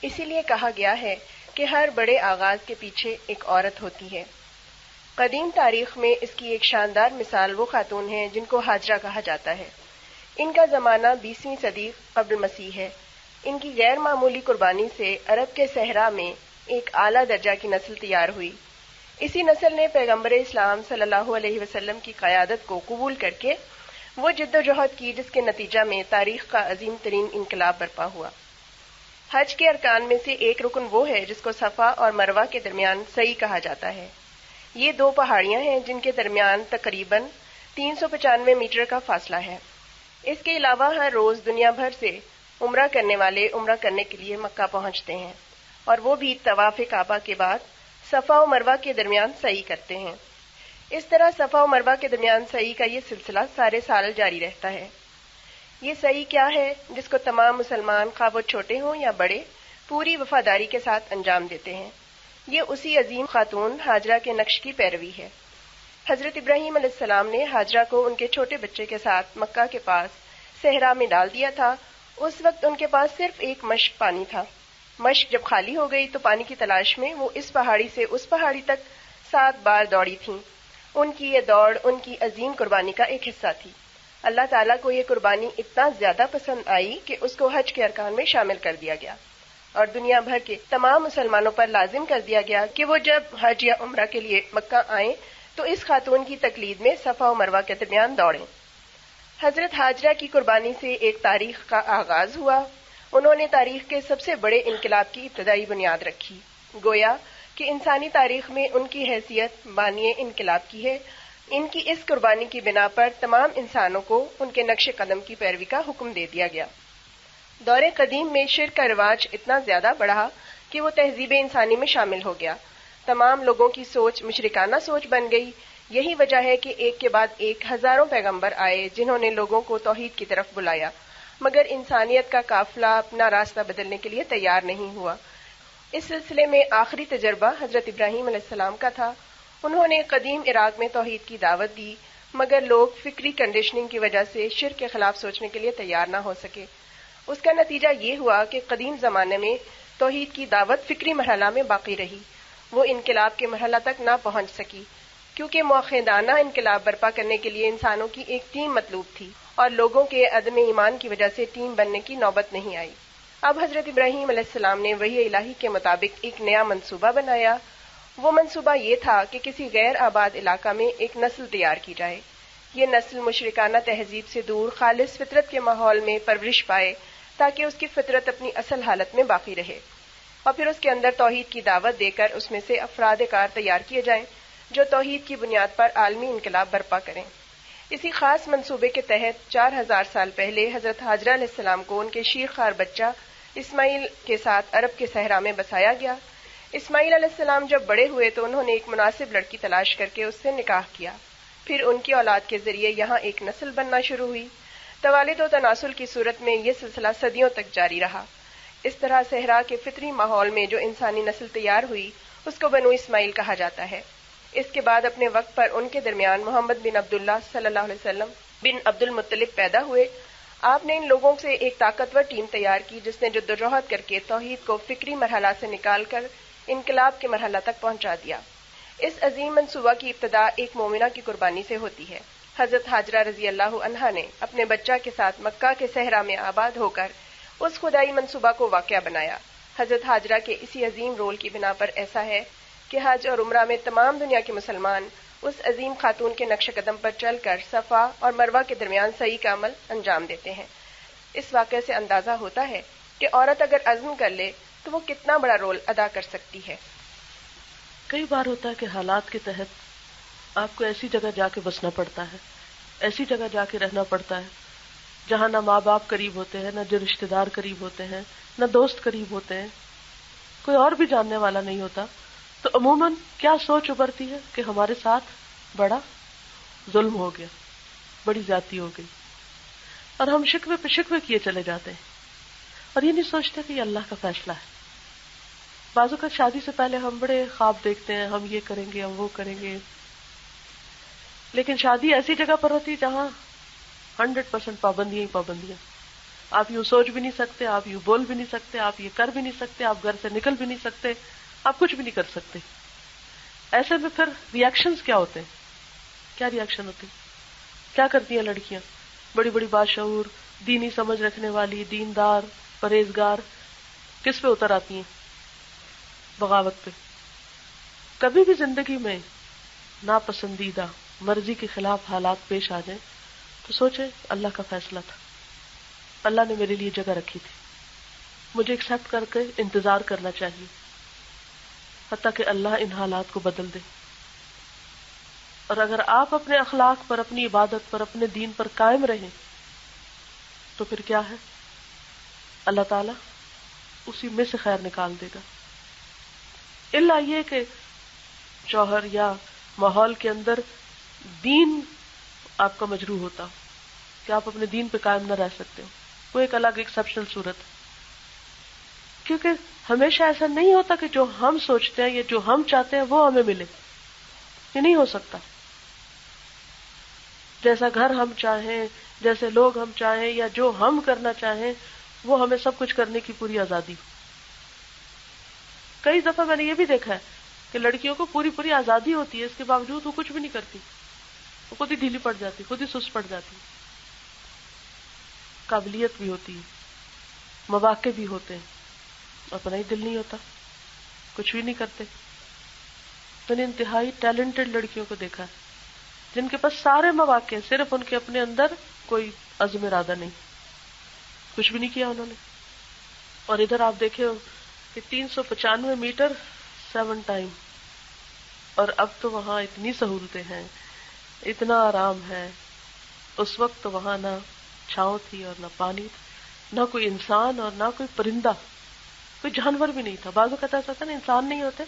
اسی لیے کہا گیا ہے کہ ہر بڑے آغاز کے پیچھے ایک عورت ہوتی ہے۔ قدیم تاریخ میں اس کی ایک شاندار مثال وہ خاتون ہیں جن کو ہاجرہ کہا جاتا ہے۔ ان کا زمانہ 20ویں صدی قبل مسیح ہے۔ ان کی غیر معمولی قربانی سے عرب کے صحرا میں ایک اعلیٰ درجہ کی نسل تیار ہوئی۔ اسی نسل نے پیغمبر اسلام صلی اللہ علیہ وسلم کی قیادت کو قبول کر کے وہ جد و جہد کی جس کے نتیجہ میں تاریخ کا عظیم ترین انقلاب برپا ہوا۔ حج کے ارکان میں سے ایک رکن وہ ہے جس کو صفا اور مروہ کے درمیان سعی کہا جاتا ہے۔ یہ دو پہاڑیاں ہیں جن کے درمیان تقریباً 395 میٹر کا فاصلہ ہے۔ اس کے علاوہ ہر روز دنیا بھر سے عمرہ کرنے والے عمرہ کرنے کے لیے مکہ پہنچتے ہیں، اور وہ بھی طواف کعبہ کے بعد صفا و مروہ کے درمیان سعی کرتے ہیں۔ اس طرح صفا و مروہ کے درمیان سعی کا یہ سلسلہ سارے سال جاری رہتا ہے۔ یہ سعی کیا ہے جس کو تمام مسلمان خواہ وہ چھوٹے ہوں یا بڑے پوری وفاداری کے ساتھ انجام دیتے ہیں؟ یہ اسی عظیم خاتون ہاجرہ کے نقش کی پیروی ہے۔ حضرت ابراہیم علیہ السلام نے ہاجرہ کو ان کے چھوٹے بچے کے ساتھ مکہ کے پاس صحرا میں ڈال دیا تھا۔ اس وقت ان کے پاس صرف ایک مشک پانی تھا۔ مشک جب خالی ہو گئی تو پانی کی تلاش میں وہ اس پہاڑی سے اس پہاڑی تک 7 بار دوڑی تھیں۔ ان کی یہ دوڑ ان کی عظیم قربانی کا ایک حصہ تھی۔ اللہ تعالیٰ کو یہ قربانی اتنا زیادہ پسند آئی کہ اس کو حج کے ارکان میں شامل کر دیا گیا، اور دنیا بھر کے تمام مسلمانوں پر لازم کر دیا گیا کہ وہ جب حج یا عمرہ کے لیے مکہ آئیں تو اس خاتون کی تقلید میں صفا و مروہ کے درمیان دوڑیں۔ حضرت ہاجرہ کی قربانی سے ایک تاریخ کا آغاز ہوا۔ انہوں نے تاریخ کے سب سے بڑے انقلاب کی ابتدائی بنیاد رکھی۔ گویا کہ انسانی تاریخ میں ان کی حیثیت بانی انقلاب کی ہے۔ ان کی اس قربانی کی بنا پر تمام انسانوں کو ان کے نقش قدم کی پیروی کا حکم دے دیا گیا۔ دور قدیم میں شرک کا رواج اتنا زیادہ بڑھا کہ وہ تہذیب انسانی میں شامل ہو گیا۔ تمام لوگوں کی سوچ مشرکانہ سوچ بن گئی۔ یہی وجہ ہے کہ ایک کے بعد ایک ہزاروں پیغمبر آئے جنہوں نے لوگوں کو توحید کی طرف بلایا، مگر انسانیت کا قافلہ اپنا راستہ بدلنے کے لیے تیار نہیں ہوا۔ اس سلسلے میں آخری تجربہ حضرت ابراہیم علیہ السلام کا تھا۔ انہوں نے قدیم عراق میں توحید کی دعوت دی، مگر لوگ فکری کنڈیشننگ کی وجہ سے شرک کے خلاف سوچنے کے لیے تیار نہ ہو سکے۔ اس کا نتیجہ یہ ہوا کہ قدیم زمانے میں توحید کی دعوت فکری مرحلہ میں باقی رہی، وہ انقلاب کے مرحلہ تک نہ پہنچ سکی، کیونکہ موحدانہ انقلاب برپا کرنے کے لیے انسانوں کی ایک ٹیم مطلوب تھی، اور لوگوں کے عدم ایمان کی وجہ سے ٹیم بننے کی نوبت نہیں آئی۔ اب حضرت ابراہیم علیہ السلام نے وحی الہی کے مطابق ایک نیا منصوبہ بنایا۔ وہ منصوبہ یہ تھا کہ کسی غیر آباد علاقہ میں ایک نسل تیار کی جائے۔ یہ نسل مشرکانہ تہذیب سے دور خالص فطرت کے ماحول میں پرورش پائے تاکہ اس کی فطرت اپنی اصل حالت میں باقی رہے، اور پھر اس کے اندر توحید کی دعوت دے کر اس میں سے افراد کار تیار کیے جائیں جو توحید کی بنیاد پر عالمی انقلاب برپا کریں۔ اسی خاص منصوبے کے تحت 4000 سال پہلے حضرت ہاجرہ علیہ السلام کو ان کے شیرخوار بچہ اسماعیل کے ساتھ عرب کے صحرا میں بسایا گیا۔ اسماعیل علیہ السلام جب بڑے ہوئے تو انہوں نے ایک مناسب لڑکی تلاش کر کے اس سے نکاح کیا۔ پھر ان کی اولاد کے ذریعے یہاں ایک نسل بننا شروع ہوئی۔ توالد و تناسل کی صورت میں یہ سلسلہ صدیوں تک جاری رہا۔ اس طرح صحرا کے فطری ماحول میں جو انسانی نسل تیار ہوئی اس کو بنو اسماعیل کہا جاتا ہے۔ اس کے بعد اپنے وقت پر ان کے درمیان محمد بن عبداللہ صلی اللہ علیہ وسلم بن عبد المطلب پیدا ہوئے۔ آپ نے ان لوگوں سے ایک طاقتور ٹیم تیار کی جس نے جدوجہد کر کے توحید کو فکری مرحلہ سے نکال کر انقلاب کے مرحلہ تک پہنچا دیا۔ اس عظیم منصوبہ کی ابتدا ایک مومنہ کی قربانی سے ہوتی ہے۔ حضرت ہاجرہ رضی اللہ عنہا نے اپنے بچہ کے ساتھ مکہ کے صحرا میں آباد ہو کر اس خدائی منصوبہ کو واقعہ بنایا۔ حضرت ہاجرہ کے اسی عظیم رول کی بنا پر ایسا ہے کہ حج اور عمرہ میں تمام دنیا کے مسلمان اس عظیم خاتون کے نقش قدم پر چل کر صفا اور مروہ کے درمیان سعی کا عمل انجام دیتے ہیں۔ اس واقعے سے اندازہ ہوتا ہے کہ عورت اگر عزم کر لے تو وہ کتنا بڑا رول ادا کر سکتی ہے۔ کئی بار ہوتا ہے کہ حالات کے تحت آپ کو ایسی جگہ جا کے بسنا پڑتا ہے، ایسی جگہ جا کے رہنا پڑتا ہے جہاں نہ ماں باپ قریب ہوتے ہیں، نہ جو رشتہ دار قریب ہوتے ہیں، نہ دوست قریب ہوتے ہیں، کوئی اور بھی جاننے والا نہیں ہوتا، تو عموماً کیا سوچ ابھرتی ہے کہ ہمارے ساتھ بڑا ظلم ہو گیا، بڑی زیادتی ہو گئی، اور ہم شکوے پہ شکوے کیے چلے جاتے ہیں اور یہ نہیں سوچتے کہ یہ اللہ کا فیصلہ ہے۔ بعض اوقات شادی سے پہلے ہم بڑے خواب دیکھتے ہیں، ہم یہ کریں گے، ہم وہ کریں گے، لیکن شادی ایسی جگہ پر ہوتی ہے جہاں 100% پابندیاں ہی پابندیاں، آپ یوں سوچ بھی نہیں سکتے، آپ یوں بول بھی نہیں سکتے، آپ یہ کر بھی نہیں سکتے، آپ گھر سے نکل بھی نہیں سکتے، آپ کچھ بھی نہیں کر سکتے۔ ایسے میں پھر ری ایکشنز کیا ہوتے ہیں؟ کیا ری ایکشن ہوتے ہیں؟ کیا کرتی ہیں لڑکیاں؟ بڑی بڑی باشعور، دینی سمجھ رکھنے والی، دیندار، پرہیزگار، کس پہ اتر آتی ہیں؟ بغاوت پہ۔ کبھی بھی زندگی میں ناپسندیدہ، مرضی کے خلاف حالات پیش آ جائیں تو سوچیں اللہ کا فیصلہ تھا، اللہ نے میرے لیے جگہ رکھی تھی، مجھے ایکسپٹ کر کے انتظار کرنا چاہیے حتیٰ کہ اللہ ان حالات کو بدل دے۔ اور اگر آپ اپنے اخلاق پر، اپنی عبادت پر، اپنے دین پر قائم رہیں تو پھر کیا ہے؟ اللہ تعالیٰ اسی میں سے خیر نکال دے گا۔ الا یہ کہ شوہر یا ماحول کے اندر دین آپ کا مجروح ہوتا ہو کہ آپ اپنے دین پہ قائم نہ رہ سکتے ہو، وہ ایک الگ ایکسیپشنل صورت ہے، کیونکہ ہمیشہ ایسا نہیں ہوتا کہ جو ہم سوچتے ہیں یا جو ہم چاہتے ہیں وہ ہمیں ملے، یہ نہیں ہو سکتا۔ جیسا گھر ہم چاہیں، جیسے لوگ ہم چاہیں، یا جو ہم کرنا چاہیں وہ ہمیں سب کچھ کرنے کی پوری آزادی۔ کئی دفعہ میں نے یہ بھی دیکھا ہے کہ لڑکیوں کو پوری آزادی ہوتی ہے، اس کے باوجود وہ کچھ بھی نہیں کرتی، وہ خود ہی ڈھیلی پڑ جاتی، خود ہی سست پڑ جاتی۔ قابلیت بھی ہوتی ہے، مواقع بھی ہوتے ہیں، اپنا ہی دل نہیں ہوتا، کچھ بھی نہیں کرتے۔ میں نے انتہائی ٹیلنٹڈ لڑکیوں کو دیکھا ہے جن کے پاس سارے مواقع ہیں، صرف ان کے اپنے اندر کوئی عزم ارادہ نہیں، کچھ بھی نہیں کیا انہوں نے۔ اور ادھر آپ دیکھے ہو کہ 395 میٹر 7 ٹائم، اور اب تو وہاں اتنی سہولتیں ہیں، اتنا آرام ہے۔ اس وقت تو وہاں نہ چھاؤں تھی اور نہ پانی، نہ کوئی انسان اور نہ کوئی پرندہ، کوئی جانور بھی نہیں تھا۔ بعض اوقات ایسا تھا نا، انسان نہیں ہوتے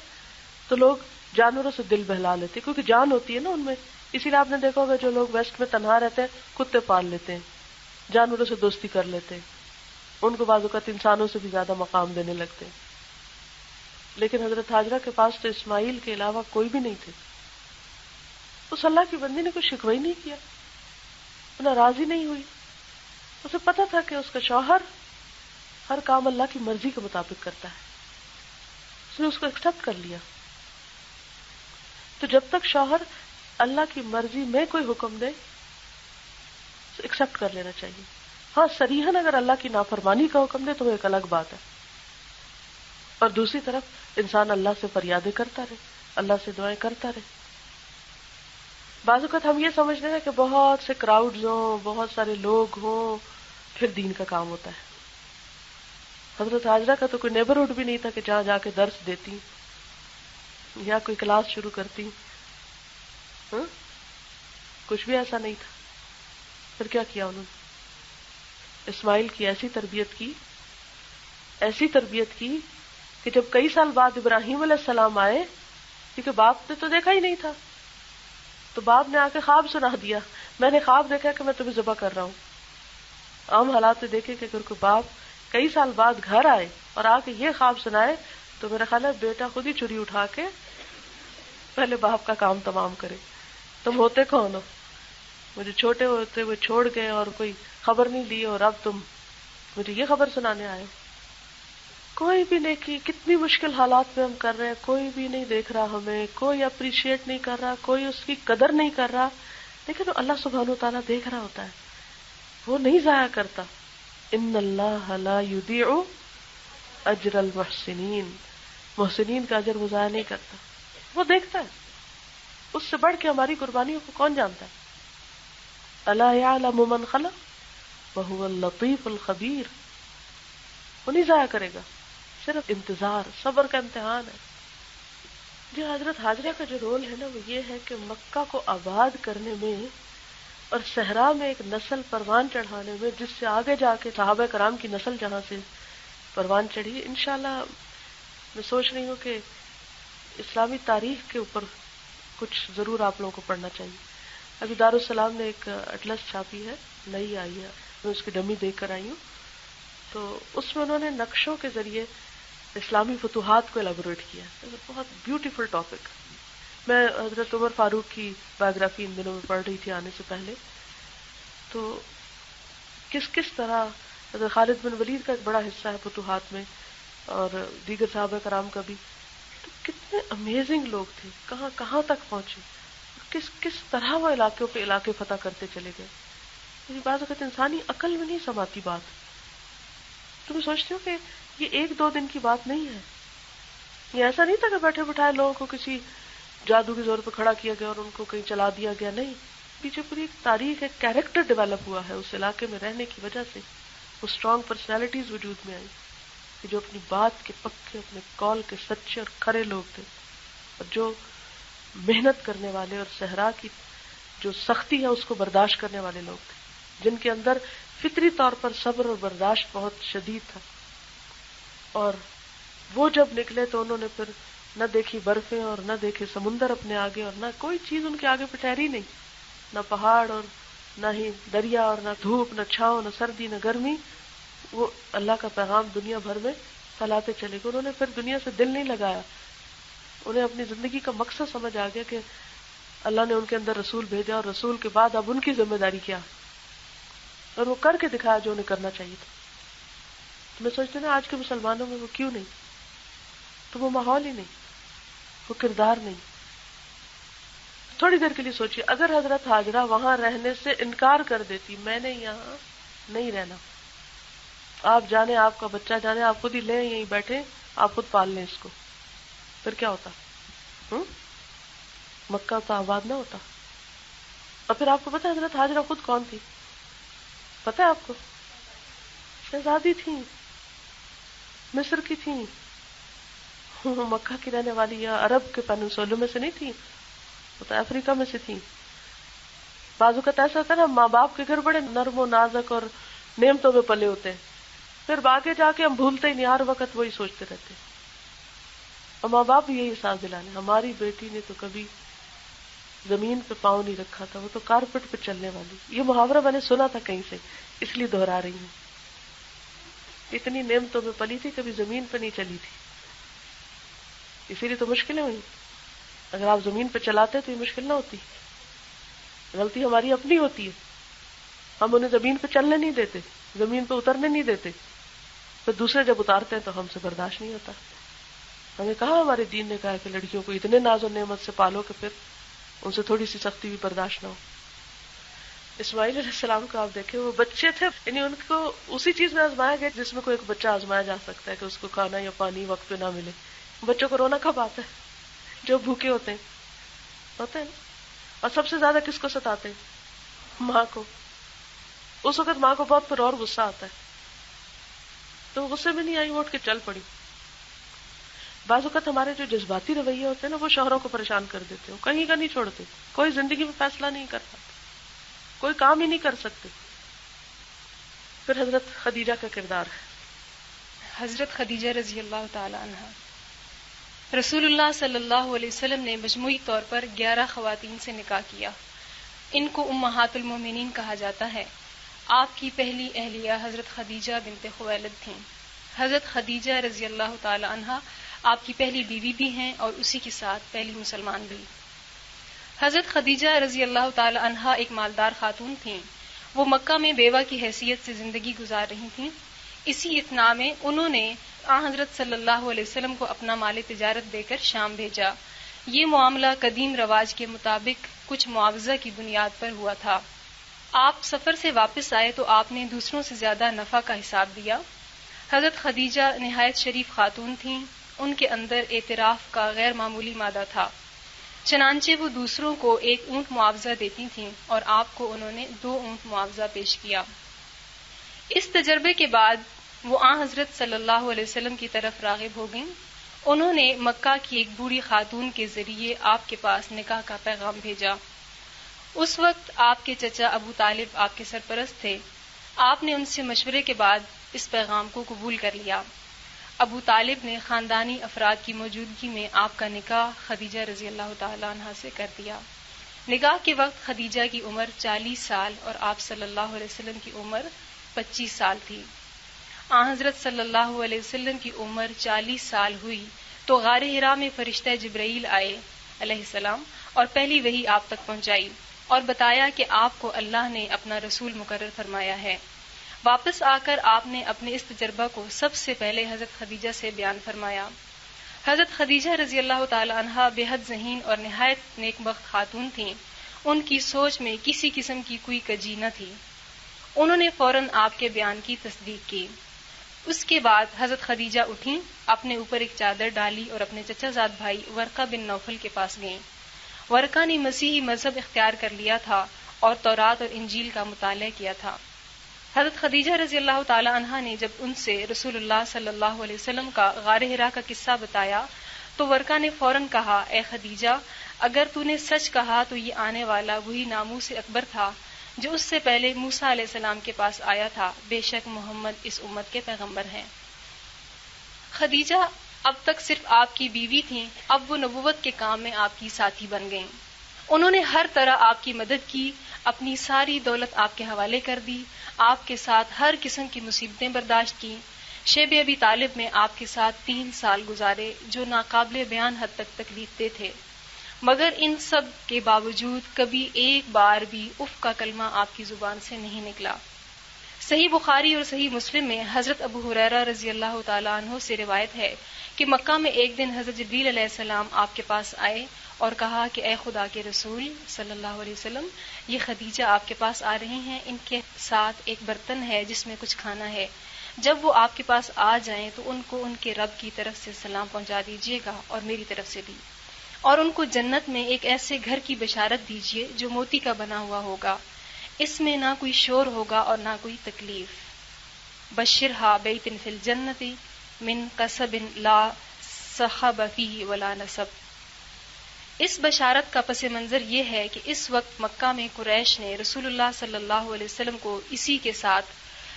تو لوگ جانوروں سے دل بہلا لیتے، کیونکہ جان ہوتی ہے نا ان میں۔ اسی لیے آپ نے دیکھا ہوگا جو لوگ ویسٹ میں تنہا رہتے ہیں کتے پال لیتے ہیں، جانوروں سے دوستی کر لیتے ہیں، ان کو بعض اوقات انسانوں سے بھی زیادہ مقام دینے لگتے ہیں۔ لیکن حضرت ہاجرہ کے پاس تو اسماعیل کے علاوہ کوئی بھی نہیں تھے۔ اس اللہ کی بندی نے کوئی شکوہ ہی نہیں کیا، ناراضی نہیں ہوئی، اسے پتا تھا کہ اس کا شوہر ہر کام اللہ کی مرضی کے مطابق کرتا ہے، اس نے اس کو ایکسپٹ کر لیا۔ تو جب تک شوہر اللہ کی مرضی میں کوئی حکم دے ایکسپٹ کر لینا چاہیے۔ ہاں صریحاً اگر اللہ کی نافرمانی کا حکم دے تو وہ ایک الگ بات ہے، اور دوسری طرف انسان اللہ سے فریادیں کرتا رہے، اللہ سے دعائیں کرتا رہے۔ بعض اوقات ہم یہ سمجھتے ہیں کہ بہت سے کراؤڈز ہوں، بہت سارے لوگ ہوں، پھر دین کا کام ہوتا ہے۔ حضرت ہاجرہ کا تو کوئی نیبرہڈ بھی نہیں تھا کہ جہاں جا کے درس دیتی یا کوئی کلاس شروع کرتی، کچھ بھی ایسا نہیں تھا۔ پھر کیا کیا انہوں نے؟ اسماعیل کی ایسی تربیت کی کہ جب کئی سال بعد ابراہیم علیہ السلام آئے، کیونکہ باپ نے تو دیکھا ہی نہیں تھا، تو باپ نے آ کے خواب سنا دیا، میں نے خواب دیکھا کہ میں تمہیں ذبح کر رہا ہوں۔ عام حالات میں دیکھے کہ اگر کوئی باپ کئی سال بعد گھر آئے اور آ کے یہ خواب سنائے تو میرا خیال ہے بیٹا خود ہی چھری اٹھا کے پہلے باپ کا کام تمام کرے۔ تم ہوتے کون ہو؟ مجھے چھوٹے ہوتے ہوئے چھوڑ گئے اور کوئی خبر نہیں لی، اور اب تم مجھے یہ خبر سنانے آئے۔ کوئی بھی نیکی کتنی مشکل حالات میں ہم کر رہے ہیں، کوئی بھی نہیں دیکھ رہا ہمیں، کوئی اپریشیٹ نہیں کر رہا، کوئی اس کی قدر نہیں کر رہا، لیکن اللہ سبحانہ وتعالیٰ دیکھ رہا ہوتا ہے، وہ نہیں ضائع کرتا۔ ان اللہ لا یضیع اجر المحسنین، محسنین کا اجر وہ ضائع نہیں کرتا، وہ دیکھتا ہے۔ اس سے بڑھ کے ہماری قربانیوں کو کون جانتا ہے؟ الا یعلم من خلق، وَهُوَ اللَّطِيفُ الْخَبِيرُ. وہ نہیں ضائع کرے گا، صرف انتظار، صبر کا امتحان ہے. جی حضرت حاجرہ کا جو رول ہے نا وہ یہ ہے کہ مکہ کو آباد کرنے میں اور صحرا میں ایک نسل پروان چڑھانے میں، جس سے آگے جا کے صحابہ کرام کی نسل جہاں سے پروان چڑھی. انشاءاللہ میں سوچ رہی ہوں کہ اسلامی تاریخ کے اوپر کچھ ضرور آپ لوگوں کو پڑھنا چاہیے. ابھی دارالسلام نے ایک اٹلس چھاپی ہے، نئی آئی ہے، میں اس کی ڈمی دیکھ کر آئی ہوں. تو اس میں انہوں نے نقشوں کے ذریعے اسلامی فتوحات کو ایلیبوریٹ کیا. بہت بیوٹیفل ٹاپک. میں حضرت عمر فاروق کی بایوگرافی ان دنوں میں پڑھ رہی تھی آنے سے پہلے، تو کس طرح حضرت خالد بن ولید کا ایک بڑا حصہ ہے فتوحات میں، اور دیگر صحابہ کرام کا بھی. تو کتنے امیزنگ لوگ تھے، کہاں کہاں تک پہنچے، کس طرح وہ علاقوں پہ علاقے فتح کرتے چلے گئے. بعض اوقات انسانی عقل میں نہیں سماتی بات. تم سوچتے ہو کہ یہ ایک دو دن کی بات نہیں ہے. یہ ایسا نہیں تھا کہ بیٹھے بٹھائے لوگوں کو کسی جادو کے زور پہ کھڑا کیا گیا اور ان کو کہیں چلا دیا گیا. نہیں، پیچھے پوری ایک تاریخ، ایک کیریکٹر ڈیولپ ہوا ہے اس علاقے میں رہنے کی وجہ سے. وہ اسٹرانگ پرسنالٹیز وجود میں آئی کہ جو اپنی بات کے پکے، اپنے قول کے سچے اور کھرے لوگ تھے، اور جو محنت کرنے والے اور صحرا کی جو سختی ہے اس کو برداشت کرنے والے لوگ تھے، جن کے اندر فطری طور پر صبر اور برداشت بہت شدید تھا. اور وہ جب نکلے تو انہوں نے پھر نہ دیکھی برفیں اور نہ دیکھے سمندر اپنے آگے، اور نہ کوئی چیز ان کے آگے پہ ٹھہری نہیں، نہ پہاڑ اور نہ ہی دریا، اور نہ دھوپ، نہ چھاؤں، نہ سردی، نہ گرمی. وہ اللہ کا پیغام دنیا بھر میں پھیلاتے چلے گئے. انہوں نے پھر دنیا سے دل نہیں لگایا. انہیں اپنی زندگی کا مقصد سمجھ آ گیا کہ اللہ نے ان کے اندر رسول بھیجا، اور رسول کے بعد اب ان کی ذمہ داری کیا، اور وہ کر کے دکھایا جو انہیں کرنا چاہیے تھا. تو میں سوچتی ہوں آج کے مسلمانوں میں وہ کیوں نہیں؟ تو وہ ماحول ہی نہیں، وہ کردار نہیں. تھوڑی دیر کے لیے سوچیے، اگر حضرت حاجرہ وہاں رہنے سے انکار کر دیتی، میں نے یہاں نہیں رہنا، آپ جانے، آپ کا بچہ جانے، آپ خود ہی لیں یہیں بیٹھے، آپ خود پال لیں اس کو، پھر کیا ہوتا؟ مکہ تو آباد نہ ہوتا. اور پھر آپ کو پتا حضرت حاجرہ خود کون تھی؟ پتہ ہے آپ کو؟ شہزادی تھیں، مصر کی تھیں، مکہ کی رہنے والی یا عرب کے پیننسولوں میں سے نہیں تھی، وہ تو افریقہ میں سے تھی. بعض اوقات ایسا ہوتا ہے نا، ماں باپ کے گھر بڑے نرم و نازک اور نعمتوں میں پلے ہوتے ہیں، پھر آگے جا کے ہم بھولتے ہی نہیں، ہر وقت وہی سوچتے رہتے ہیں. اور ماں باپ بھی یہی احساس دلانے، ہماری بیٹی نے تو کبھی زمین پہ پاؤں نہیں رکھا تھا، وہ تو کارپٹ پہ چلنے والی. یہ محاورہ میں نے سنا تھا کہیں سے، اس لیے دہرا رہی ہوں. اتنی نعمتوں میں پلی تھی، کبھی زمین پہ نہیں چلی تھی، اسی لیے تو مشکلیں ہوئی. اگر آپ زمین پہ چلاتے تو یہ مشکل نہ ہوتی. غلطی ہماری اپنی ہوتی ہے، ہم انہیں زمین پہ چلنے نہیں دیتے، زمین پہ اترنے نہیں دیتے، پھر دوسرے جب اتارتے ہیں تو ہم سے برداشت نہیں ہوتا. ہمیں کہا، ہمارے دین نے کہا کہ لڑکیوں کو اتنے ناز و نعمت سے پالو کہ پھر ان سے تھوڑی سی سختی بھی برداشت نہ ہو. اسماعیل علیہ السلام کو آپ دیکھیں، وہ بچے تھے، یعنی ان کو اسی چیز میں آزمایا گیا جس میں کوئی ایک بچہ آزمایا جا سکتا ہے، کہ اس کو کھانا یا پانی وقت پہ نہ ملے. بچوں کو رونا کب آتا ہے؟ جو بھوکے ہوتے ہیں. اور سب سے زیادہ کس کو ستاتے ہیں؟ ماں کو. اس وقت ماں کو بہت پھر اور غصہ آتا ہے، تو غصے میں نہیں آئی، وہ اٹھ کے چل پڑی. بعض اوقات ہمارے جو جذباتی رویے ہوتے ہیں نا، وہ شوہروں کو پریشان کر دیتے ہیں، کہیں کا نہیں چھوڑتے، کوئی زندگی میں فیصلہ نہیں کر پاتے، کوئی کام ہی نہیں کر سکتے. پھر حضرت خدیجہ کا کردار ہے. حضرت خدیجہ رضی اللہ تعالی عنہ، رسول اللہ صلی اللہ علیہ وسلم نے مجموعی طور پر 11 خواتین سے نکاح کیا. ان کو امہات المومنین کہا جاتا ہے. آپ کی پہلی اہلیہ حضرت خدیجہ بنت خویلد تھیں. حضرت خدیجہ رضی اللہ تعالی عنہ آپ کی پہلی بیوی بھی ہیں اور اسی کے ساتھ پہلی مسلمان بھی. حضرت خدیجہ رضی اللہ تعالی عنہ ایک مالدار خاتون تھیں. وہ مکہ میں بیوہ کی حیثیت سے زندگی گزار رہی تھیں. اسی اتنا میں انہوں نے حضرت صلی اللہ علیہ وسلم کو اپنا مال تجارت دے کر شام بھیجا. یہ معاملہ قدیم رواج کے مطابق کچھ معاوضہ کی بنیاد پر ہوا تھا. آپ سفر سے واپس آئے تو آپ نے دوسروں سے زیادہ نفع کا حساب دیا. حضرت خدیجہ نہایت شریف خاتون تھیں. ان کے اندر اعتراف کا غیر معمولی مادہ تھا. چنانچہ وہ دوسروں کو 1 اونٹ معاوضہ دیتی تھیں اور آپ کو انہوں نے 2 اونٹ معاوضہ پیش کیا. اس تجربے کے بعد وہ آن حضرت صلی اللہ علیہ وسلم کی طرف راغب ہو گئیں. انہوں نے مکہ کی ایک بوڑھی خاتون کے ذریعے آپ کے پاس نکاح کا پیغام بھیجا. اس وقت آپ کے چچا ابو طالب آپ کے سرپرست تھے. آپ نے ان سے مشورے کے بعد اس پیغام کو قبول کر لیا. ابو طالب نے خاندانی افراد کی موجودگی میں آپ کا نکاح خدیجہ رضی اللہ تعالی عنہا سے کر دیا. نکاح کے وقت خدیجہ کی عمر 40 سال اور آپ صلی اللہ علیہ وسلم کی عمر 25 سال تھی. آن حضرت صلی اللہ علیہ وسلم کی عمر 40 سال ہوئی تو غار حرا میں فرشتہ جبرائیل آئے علیہ السلام اور پہلی وحی آپ تک پہنچائی اور بتایا کہ آپ کو اللہ نے اپنا رسول مقرر فرمایا ہے. واپس آ کر آپ نے اپنے اس تجربہ کو سب سے پہلے حضرت خدیجہ سے بیان فرمایا. حضرت خدیجہ رضی اللہ تعالی عنہا بے حد ذہین اور نہایت نیک بخت خاتون تھیں. ان کی سوچ میں کسی قسم کی کوئی کجی نہ تھی. انہوں نے فوراً آپ کے بیان کی تصدیق کی. اس کے بعد حضرت خدیجہ اٹھیں، اپنے اوپر ایک چادر ڈالی اور اپنے چچا زاد بھائی ورقہ بن نوفل کے پاس گئیں. ورقہ نے مسیحی مذہب اختیار کر لیا تھا اور تورات اور انجیل کا مطالعہ کیا تھا. حضرت خدیجہ رضی اللہ تعالی عنہا نے جب ان سے رسول اللہ صلی اللہ علیہ وسلم کا غار حرا کا قصہ بتایا تو ورقہ نے فوراً کہا، اے خدیجہ، اگر تو نے سچ کہا تو یہ آنے والا وہی ناموس اکبر تھا جو اس سے پہلے موسیٰ علیہ السلام کے پاس آیا تھا. بے شک محمد اس امت کے پیغمبر ہیں. خدیجہ اب تک صرف آپ کی بیوی تھیں، اب وہ نبوت کے کام میں آپ کی ساتھی بن گئیں. انہوں نے ہر طرح آپ کی مدد کی، اپنی ساری دولت آپ کے حوالے کر دی، آپ کے ساتھ ہر قسم کی مصیبتیں برداشت کی. شیب ابی طالب میں آپ کے ساتھ 3 سال گزارے جو ناقابل بیان حد تک تکلیف دہ تھے، مگر ان سب کے باوجود کبھی ایک بار بھی اف کا کلمہ آپ کی زبان سے نہیں نکلا. صحیح بخاری اور صحیح مسلم میں حضرت ابو ہریرہ رضی اللہ تعالیٰ عنہ سے روایت ہے کہ مکہ میں ایک دن حضرت جبریل علیہ السلام آپ کے پاس آئے اور کہا کہ اے خدا کے رسول صلی اللہ علیہ وسلم، یہ خدیجہ آپ کے پاس آ رہی ہیں، ان کے ساتھ ایک برتن ہے جس میں کچھ کھانا ہے. جب وہ آپ کے پاس آ جائیں تو ان کو ان کے رب کی طرف سے سلام پہنچا دیجیے گا اور میری طرف سے بھی، اور ان کو جنت میں ایک ایسے گھر کی بشارت دیجیے جو موتی کا بنا ہوا ہوگا، اس میں نہ کوئی شور ہوگا اور نہ کوئی تکلیف. بشرھا بیت فی الجنت من قصب لا صخب فیہ ولا نصب. اس بشارت کا پس منظر یہ ہے کہ اس وقت مکہ میں قریش نے رسول اللہ صلی اللہ علیہ وسلم کو اسی کے ساتھ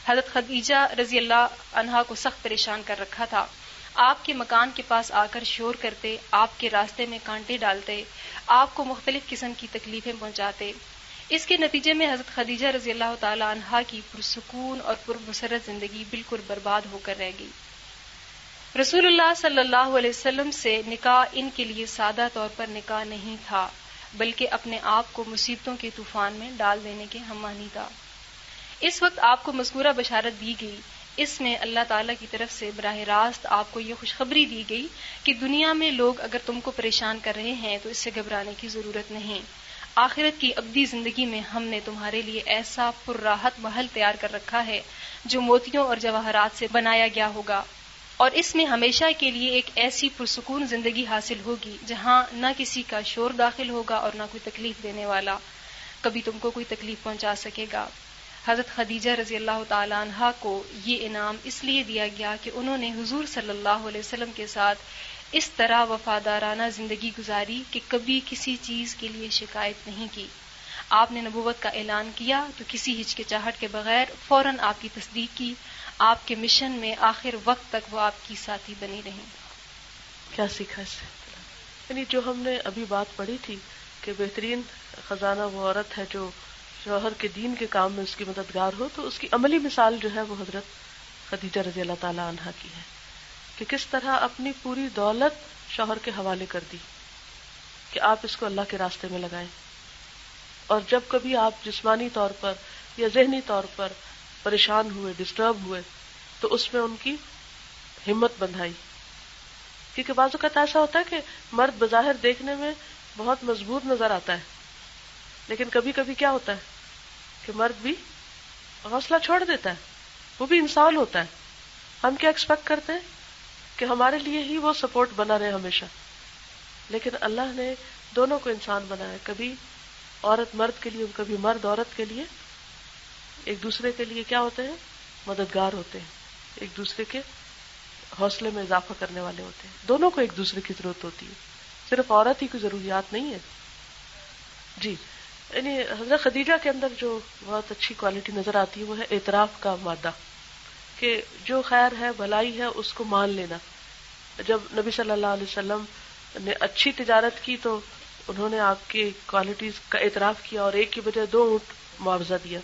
حضرت خدیجہ رضی اللہ عنہا کو سخت پریشان کر رکھا تھا. آپ کے مکان کے پاس آ کر شور کرتے، آپ کے راستے میں کانٹے ڈالتے، آپ کو مختلف قسم کی تکلیفیں پہنچاتے. اس کے نتیجے میں حضرت خدیجہ رضی اللہ تعالی عنہا کی پرسکون اور پرمسرت زندگی بالکل برباد ہو کر رہ گئی. رسول اللہ صلی اللہ علیہ وسلم سے نکاح ان کے لیے سادہ طور پر نکاح نہیں تھا، بلکہ اپنے آپ کو مصیبتوں کے طوفان میں ڈال دینے کے ہم معنی تھا. اس وقت آپ کو مذکورہ بشارت دی گئی، اس میں اللہ تعالیٰ کی طرف سے براہ راست آپ کو یہ خوشخبری دی گئی کہ دنیا میں لوگ اگر تم کو پریشان کر رہے ہیں تو اس سے گھبرانے کی ضرورت نہیں. آخرت کی ابدی زندگی میں ہم نے تمہارے لیے ایسا پرراحت محل تیار کر رکھا ہے جو موتیوں اور جواہرات سے بنایا گیا ہوگا، اور اس میں ہمیشہ کے لیے ایک ایسی پرسکون زندگی حاصل ہوگی جہاں نہ کسی کا شور داخل ہوگا اور نہ کوئی تکلیف دینے والا کبھی تم کو کوئی تکلیف پہنچا سکے گا. حضرت خدیجہ رضی اللہ تعالی عنہا کو یہ انعام اس لیے دیا گیا کہ انہوں نے حضور صلی اللہ علیہ وسلم کے ساتھ اس طرح وفادارانہ زندگی گزاری کہ کبھی کسی چیز کے لیے شکایت نہیں کی. آپ نے نبوت کا اعلان کیا تو کسی ہچکچاہٹ کے بغیر فوراً آپ کی تصدیق کی. آپ کے مشن میں آخر وقت تک وہ آپ کی ساتھی بنی رہیں. کیا سیکھا اس سے؟ یعنی جو ہم نے ابھی بات پڑھی تھی کہ بہترین خزانہ وہ عورت ہے جو شوہر کے دین کے کام میں اس کی مددگار ہو، تو اس کی عملی مثال جو ہے وہ حضرت خدیجہ رضی اللہ تعالی عنہا کی ہے کہ کس طرح اپنی پوری دولت شوہر کے حوالے کر دی کہ آپ اس کو اللہ کے راستے میں لگائیں، اور جب کبھی آپ جسمانی طور پر یا ذہنی طور پر پریشان ہوئے، ڈسٹرب ہوئے، تو اس میں ان کی ہمت بندھائی. کیونکہ بعض اوقات ایسا ہوتا ہے کہ مرد بظاہر دیکھنے میں بہت مضبوط نظر آتا ہے، لیکن کبھی کبھی کیا ہوتا ہے کہ مرد بھی حوصلہ چھوڑ دیتا ہے، وہ بھی انسان ہوتا ہے. ہم کیا ایکسپیکٹ کرتے ہیں کہ ہمارے لیے ہی وہ سپورٹ بنا رہے ہمیشہ، لیکن اللہ نے دونوں کو انسان بنایا، کبھی عورت مرد کے لیے، کبھی مرد عورت کے لیے، ایک دوسرے کے لیے کیا ہوتے ہیں، مددگار ہوتے ہیں، ایک دوسرے کے حوصلے میں اضافہ کرنے والے ہوتے ہیں. دونوں کو ایک دوسرے کی ضرورت ہوتی ہے، صرف عورت ہی کی ضروریات نہیں ہے. جی، یعنی حضرت خدیجہ کے اندر جو بہت اچھی کوالٹی نظر آتی ہے وہ ہے اعتراف کا مادہ، کہ جو خیر ہے بھلائی ہے اس کو مان لینا. جب نبی صلی اللہ علیہ وسلم نے اچھی تجارت کی تو انہوں نے آپ کی کوالٹیز کا اعتراف کیا اور ایک کی بجائے 2 اونٹ معاوضہ دیا.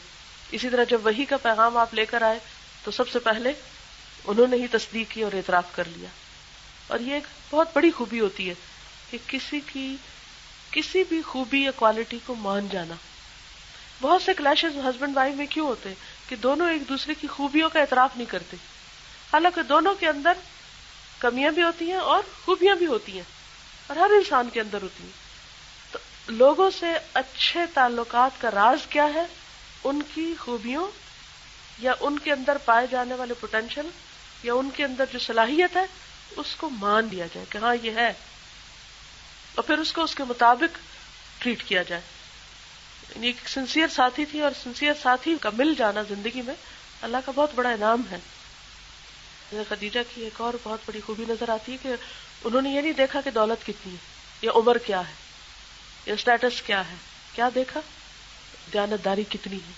اسی طرح جب وحی کا پیغام آپ لے کر آئے تو سب سے پہلے انہوں نے ہی تصدیق کی اور اعتراف کر لیا. اور یہ ایک بہت بڑی خوبی ہوتی ہے کہ کسی بھی خوبی یا کوالٹی کو مان جانا. بہت سے کلیشز ہسبینڈ وائف میں کیوں ہوتے کہ دونوں ایک دوسرے کی خوبیوں کا اعتراف نہیں کرتے، حالانکہ دونوں کے اندر کمیاں بھی ہوتی ہیں اور خوبیاں بھی ہوتی ہیں، اور ہر انسان کے اندر ہوتی ہیں. تو لوگوں سے اچھے تعلقات کا راز کیا ہے؟ ان کی خوبیوں یا ان کے اندر پائے جانے والے پوٹینشل یا ان کے اندر جو صلاحیت ہے اس کو مان لیا جائے کہ ہاں یہ ہے، اور پھر اس کو اس کے مطابق ٹریٹ کیا جائے. یعنی ایک سنسیئر ساتھی تھی، اور سنسیئر ساتھی کا مل جانا زندگی میں اللہ کا بہت بڑا انعام ہے. خدیجہ کی ایک اور بہت بڑی خوبی نظر آتی ہے کہ انہوں نے یہ نہیں دیکھا کہ دولت کتنی ہے یا عمر کیا ہے یا اسٹیٹس کیا ہے، کیا دیکھا؟ دیانتداری کتنی ہے.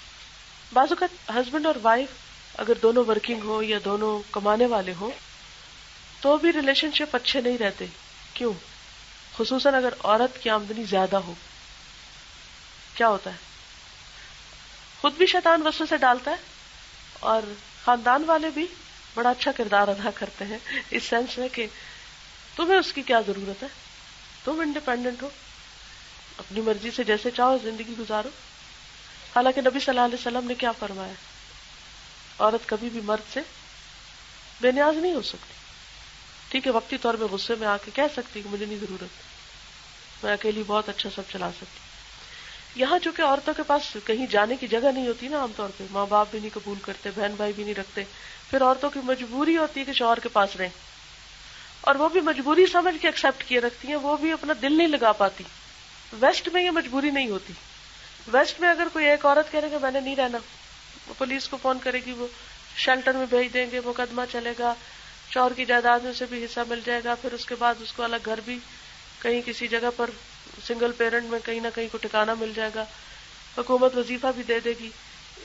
بعض اوقات ہسبینڈ اور وائف اگر دونوں ورکنگ ہو یا دونوں کمانے والے ہوں تو بھی ریلیشن شپ اچھے نہیں رہتے. کیوں؟ خصوصاً اگر عورت کی آمدنی زیادہ ہو. کیا ہوتا ہے؟ خود بھی شیطان وسوسے ڈالتا ہے اور خاندان والے بھی بڑا اچھا کردار ادا کرتے ہیں اس سینس میں کہ تمہیں اس کی کیا ضرورت ہے، تم انڈیپینڈنٹ ہو، اپنی مرضی سے جیسے چاہو زندگی گزارو. حالانکہ نبی صلی اللہ علیہ وسلم نے کیا فرمایا؟ عورت کبھی بھی مرد سے بے نیاز نہیں ہو سکتی. ٹھیک ہے، وقتی طور پہ غصے میں آ کے کہہ سکتی کہ مجھے نہیں ضرورت، میں اکیلی بہت اچھا سب چلا سکتی. یہاں چونکہ عورتوں کے پاس کہیں جانے کی جگہ نہیں ہوتی نا، عام طور پہ ماں باپ بھی نہیں قبول کرتے، بہن بھائی بھی نہیں رکھتے، پھر عورتوں کی مجبوری ہوتی ہے کہ شوہر کے پاس رہیں، اور وہ بھی مجبوری سمجھ کے ایکسپٹ کیے رکھتی ہیں، وہ بھی اپنا دل نہیں لگا پاتی. ویسٹ میں یہ مجبوری نہیں ہوتی. ویسٹ میں اگر کوئی ایک عورت کہے کہ میں نے نہیں رہنا، وہ پولیس کو فون کرے گی، وہ شیلٹر میں بھیج دیں گے، مقدمہ چلے گا، شوہر کی جائیداد میں سے بھی حصہ مل جائے گا، پھر اس کے بعد اس کو الگ گھر بھی کہیں کسی جگہ پر سنگل پیرنٹ میں کہیں نہ کہیں کو ٹھکانہ مل جائے گا، حکومت وظیفہ بھی دے دے گی.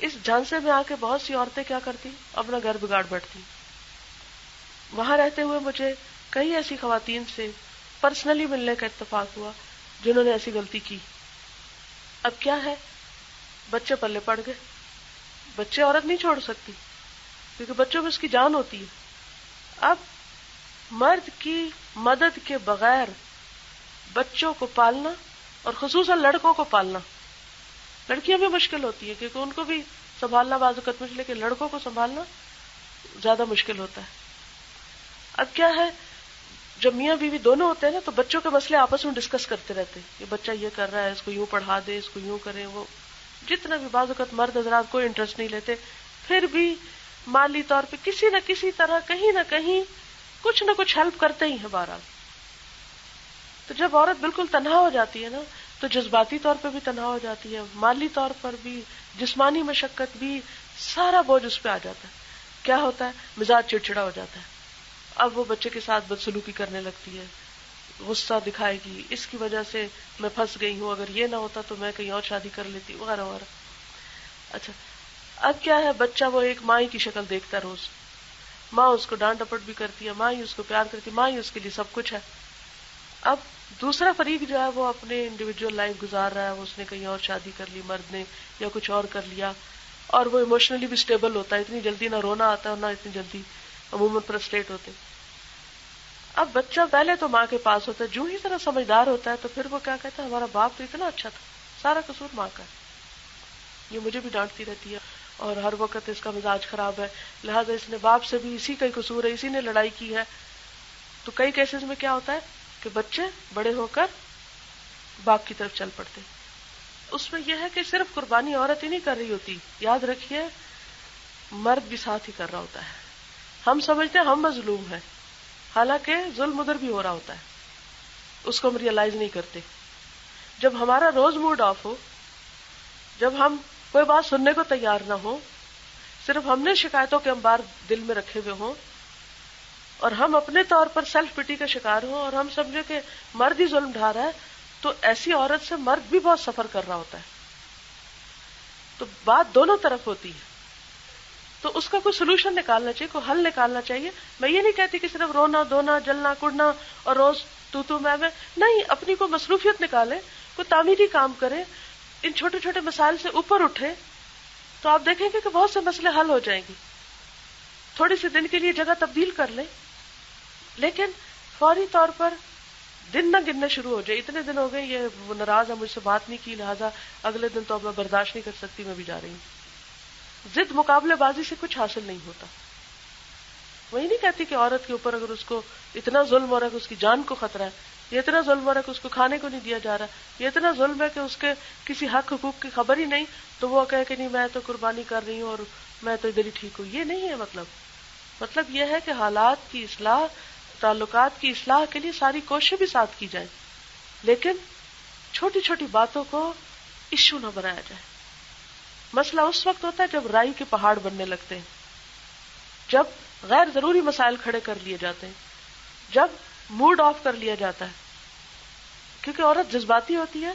اس جھانسے میں آ کے بہت سی عورتیں کیا کرتی؟ اپنا گھر بگاڑ بیٹھتی. وہاں رہتے ہوئے مجھے کئی ایسی خواتین سے پرسنلی ملنے کا اتفاق ہوا جنہوں نے ایسی غلطی کی. اب کیا ہے؟ بچے پلے پڑ گئے. بچے عورت نہیں چھوڑ سکتی کیونکہ بچوں میں اس کی جان ہوتی ہے. اب مرد کی مدد کے بغیر بچوں کو پالنا، اور خصوصاً لڑکوں کو پالنا، لڑکیاں بھی مشکل ہوتی ہے کیونکہ ان کو بھی سنبھالنا بعض اوقات مشکل ہے، کہ لڑکوں کو سنبھالنا زیادہ مشکل ہوتا ہے. اب کیا ہے، جب میاں بیوی دونوں ہوتے ہیں نا تو بچوں کے مسئلے آپس میں ڈسکس کرتے رہتے ہیں کہ بچہ یہ کر رہا ہے، اس کو یوں پڑھا دے، اس کو یوں کریں. وہ جتنا بھی بعض اوقات مرد حضرات کوئی انٹرسٹ نہیں لیتے، پھر بھی مالی طور پہ کسی نہ کسی طرح کہیں نہ کہیں کچھ نہ کچھ ہیلپ کرتے ہی ہیں بہرحال. تو جب عورت بالکل تنہا ہو جاتی ہے نا تو جذباتی طور پہ بھی تنہا ہو جاتی ہے، مالی طور پر بھی، جسمانی مشقت بھی، سارا بوجھ اس پہ آ جاتا ہے. کیا ہوتا ہے؟ مزاج چڑچڑا ہو جاتا ہے. اب وہ بچے کے ساتھ بدسلوکی کرنے لگتی ہے، غصہ دکھائے گی، اس کی وجہ سے میں پھنس گئی ہوں، اگر یہ نہ ہوتا تو میں کہیں اور شادی کر لیتی، وغیرہ وغیرہ. اچھا، اب کیا ہے، بچہ وہ ایک ماں کی شکل دیکھتا ہے روز، ماں اس کو ڈانٹ ڈپٹ بھی کرتی ہے، ماں ہی اس کو پیار کرتی ہے، ماں ہی اس کے لیے سب کچھ ہے. اب دوسرا فریق جو ہے وہ اپنے انڈیویجول لائف گزار رہا ہے، وہ اس نے کہیں اور شادی کر لی، مرد نے، یا کچھ اور کر لیا، اور وہ ایموشنلی بھی سٹیبل ہوتا ہے، اتنی جلدی نہ رونا آتا ہے اور نہ اتنی جلدی عموماً فرسٹریٹ ہوتے. اب بچہ پہلے تو ماں کے پاس ہوتا ہے، جو ہی طرح سمجھدار ہوتا ہے تو پھر وہ کیا کہتا ہے، ہمارا باپ تو اتنا اچھا تھا، سارا قصور ماں کا ہے، یہ مجھے بھی ڈانٹتی رہتی ہے اور ہر وقت اس کا مزاج خراب ہے، لہٰذا اس نے باپ سے بھی اسی کا ہی قصور ہے، اسی نے لڑائی کی ہے. تو کئی کیسز میں کیا ہوتا ہے کہ بچے بڑے ہو کر باپ کی طرف چل پڑتے. اس میں یہ ہے کہ صرف قربانی عورت ہی نہیں کر رہی ہوتی، یاد رکھیے مرد بھی ساتھ ہی کر رہا ہوتا ہے. ہم سمجھتے ہیں ہم مظلوم ہیں، حالانکہ ظلم ادھر بھی ہو رہا ہوتا ہے، اس کو ہم ریئلائز نہیں کرتے. جب ہمارا روز موڈ آف ہو، جب ہم کوئی بات سننے کو تیار نہ ہو، صرف ہم نے شکایتوں کے انبار دل میں رکھے ہوئے ہوں اور ہم اپنے طور پر سیلف پٹی کا شکار ہوں اور ہم سمجھے کہ مرد ہی ظلم ڈھا رہا ہے، تو ایسی عورت سے مرد بھی بہت سفر کر رہا ہوتا ہے. تو بات دونوں طرف ہوتی ہے، تو اس کا کوئی سولوشن نکالنا چاہیے، کوئی حل نکالنا چاہیے. میں یہ نہیں کہتی کہ صرف رونا دھونا جلنا کڑنا اور روز تو میں نہیں، اپنی کوئی مصروفیت نکالے، کوئی تعمیری کام کرے، ان چھوٹے چھوٹے مسائل سے اوپر اٹھے تو آپ دیکھیں گے کہ بہت سے مسئلے حل ہو جائیں گے. تھوڑی سی دن کے لیے جگہ تبدیل کر لیں، لیکن فوری طور پر دن نہ گننے شروع ہو جائے. اتنے دن ہو گئے یہ ناراض ہے، مجھ سے بات نہیں کی، لہٰذا اگلے دن تو اب میں برداشت نہیں کر سکتی، میں بھی جا رہی ہوں. ضد مقابلے بازی سے کچھ حاصل نہیں ہوتا. وہی نہیں کہتی کہ عورت کے اوپر اگر اس کو اتنا ظلم ہو رہا ہے کہ اس کی جان کو خطرہ ہے، یہ اتنا ظلم ہو رہا ہے کہ اس کو کھانے کو نہیں دیا جا رہا، یہ اتنا ظلم ہے کہ اس کے کسی حق حقوق کی خبر ہی نہیں، تو وہ کہے کہ نہیں میں تو قربانی کر رہی ہوں اور میں تو ادھر ہی ٹھیک ہوں. یہ نہیں ہے مطلب یہ ہے کہ حالات کی اصلاح، تعلقات کی اصلاح کے لیے ساری کوششیں بھی ساتھ کی جائیں، لیکن چھوٹی چھوٹی باتوں کو ایشو نہ بنایا جائے. مسئلہ اس وقت ہوتا ہے جب رائی کے پہاڑ بننے لگتے ہیں، جب غیر ضروری مسائل کھڑے کر لیے جاتے ہیں، جب موڈ آف کر لیا جاتا ہے. کیونکہ عورت جذباتی ہوتی ہے.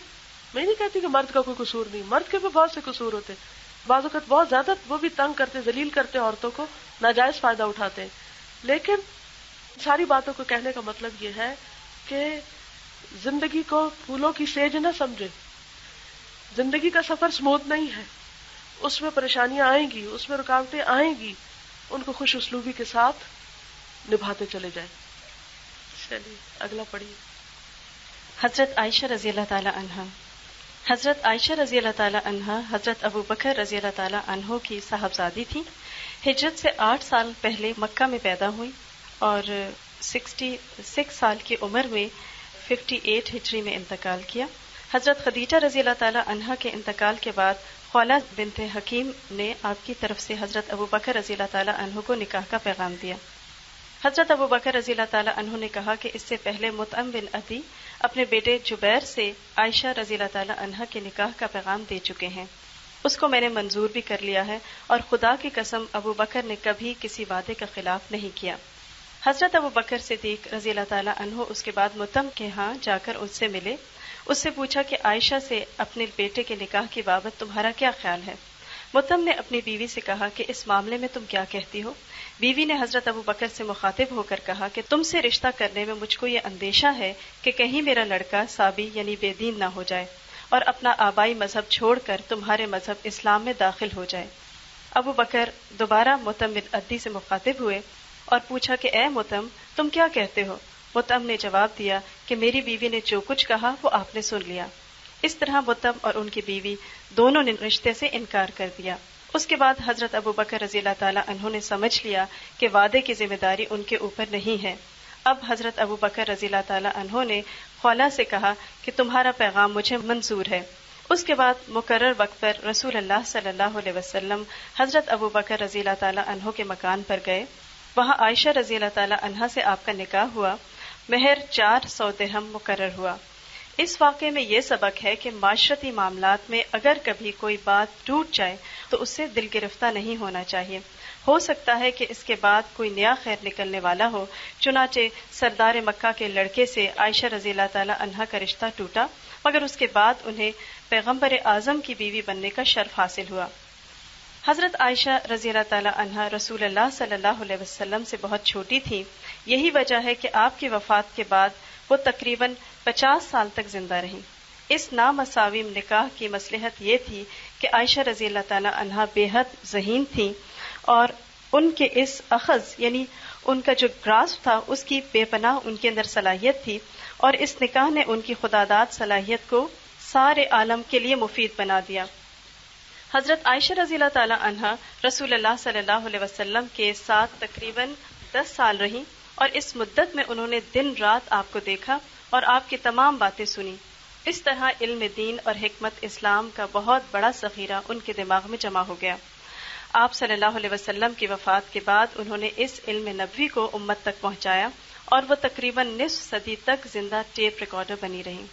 میں نہیں کہتی کہ مرد کا کوئی قصور نہیں، مرد کے بھی بہت سے قصور ہوتے ہیں، بعض اوقات بہت زیادہ وہ بھی تنگ کرتے، ذلیل کرتے ہیں عورتوں کو، ناجائز فائدہ اٹھاتے ہیں. لیکن ساری باتوں کو کہنے کا مطلب یہ ہے کہ زندگی کو پھولوں کی سیج نہ سمجھے. زندگی کا سفر سموتھ نہیں ہے، اس میں پریشانیاں آئیں گی، اس میں رکاوٹیں آئیں گی، ان کو خوش اسلوبی کے ساتھ نبھاتے چلے جائیں. چلیے اگلا پڑھیے. حضرت عائشہ رضی اللہ تعالی عنہا. حضرت عائشہ رضی اللہ تعالی عنہا حضرت ابو بکر رضی اللہ تعالی عنہ کی صاحبزادی تھی. ہجرت سے 8 سال پہلے مکہ میں پیدا ہوئی اور 66 سال کی عمر میں 58 ہجری میں انتقال کیا. حضرت خدیجہ رضی اللہ تعالی عنہا کے انتقال کے بعد خولہ بنت حکیم نے آپ کی طرف سے حضرت ابو بکر رضی اللہ تعالی عنہ کو نکاح کا پیغام دیا. حضرت ابو بکر رضی اللہ تعالی عنہ نے کہا کہ اس سے پہلے مطعم بن عدی اپنے بیٹے جبیر سے عائشہ رضی اللہ تعالی عنہ کے نکاح کا پیغام دے چکے ہیں، اس کو میں نے منظور بھی کر لیا ہے اور خدا کی قسم ابو بکر نے کبھی کسی وعدے کا خلاف نہیں کیا. حضرت ابو بکر صدیق رضی اللہ تعالی عنہ اس کے بعد مطعم کے ہاں جا کر اس سے ملے. اس سے پوچھا کہ عائشہ سے اپنے بیٹے کے نکاح کی بابت تمہارا کیا خیال ہے؟ مطعم نے اپنی بیوی سے کہا کہ اس معاملے میں تم کیا کہتی ہو؟ بیوی نے حضرت ابو بکر سے مخاطب ہو کر کہا کہ تم سے رشتہ کرنے میں مجھ کو یہ اندیشہ ہے کہ کہیں میرا لڑکا صابی یعنی بے دین نہ ہو جائے اور اپنا آبائی مذہب چھوڑ کر تمہارے مذہب اسلام میں داخل ہو جائے. ابو بکر دوبارہ مطعم بن عدی سے مخاطب ہوئے اور پوچھا کہ اے مطعم تم کیا کہتے ہو؟ مطعم نے جواب دیا کہ میری بیوی نے جو کچھ کہا وہ آپ نے سن لیا. اس طرح مطعم اور ان کی بیوی دونوں نے رشتے سے انکار کر دیا. اس کے بعد حضرت ابو بکر رضی اللہ تعالی عنہ نے سمجھ لیا کہ وعدے کی ذمہ داری ان کے اوپر نہیں ہے. اب حضرت ابو بکر رضی اللہ تعالی عنہ نے خولہ سے کہا کہ تمہارا پیغام مجھے منظور ہے. اس کے بعد مقرر وقت پر رسول اللہ صلی اللہ علیہ وسلم حضرت ابو بکر رضی اللہ تعالی عنہ کے مکان پر گئے. وہاں عائشہ رضی اللہ تعالی عنہا سے آپ کا نکاح ہوا. مہر 400 درہم مقرر ہوا. اس واقعے میں یہ سبق ہے کہ معاشرتی معاملات میں اگر کبھی کوئی بات ٹوٹ جائے تو اس سے دل گرفتہ نہیں ہونا چاہیے. ہو سکتا ہے کہ اس کے بعد کوئی نیا خیر نکلنے والا ہو. چنانچہ سردار مکہ کے لڑکے سے عائشہ رضی اللہ تعالی عنہا کا رشتہ ٹوٹا، مگر اس کے بعد انہیں پیغمبر اعظم کی بیوی بننے کا شرف حاصل ہوا. حضرت عائشہ رضی اللہ تعالی عنہا رسول اللہ صلی اللہ علیہ وسلم سے بہت چھوٹی تھی. یہی وجہ ہے کہ آپ کی وفات کے بعد وہ تقریباً 50 سال تک زندہ رہیں. اس نامساوی نکاح کی مصلحت یہ تھی کہ عائشہ رضی اللہ تعالی عنہا بے حد ذہین تھیں اور ان کے اس اخذ یعنی ان کا جو گراسپ تھا اس کی بے پناہ ان کے اندر صلاحیت تھی، اور اس نکاح نے ان کی خداداد صلاحیت کو سارے عالم کے لیے مفید بنا دیا. حضرت عائشہ رضی اللہ تعالی عنہا رسول اللہ صلی اللہ علیہ وسلم کے ساتھ تقریباً 10 سال رہیں، اور اس مدت میں انہوں نے دن رات آپ کو دیکھا اور آپ کی تمام باتیں سنی. اس طرح علم دین اور حکمت اسلام کا بہت بڑا ذخیرہ ان کے دماغ میں جمع ہو گیا. آپ صلی اللہ علیہ وسلم کی وفات کے بعد انہوں نے اس علم نبوی کو امت تک پہنچایا اور وہ تقریباً نصف صدی تک زندہ ٹیپ ریکارڈر بنی رہیں.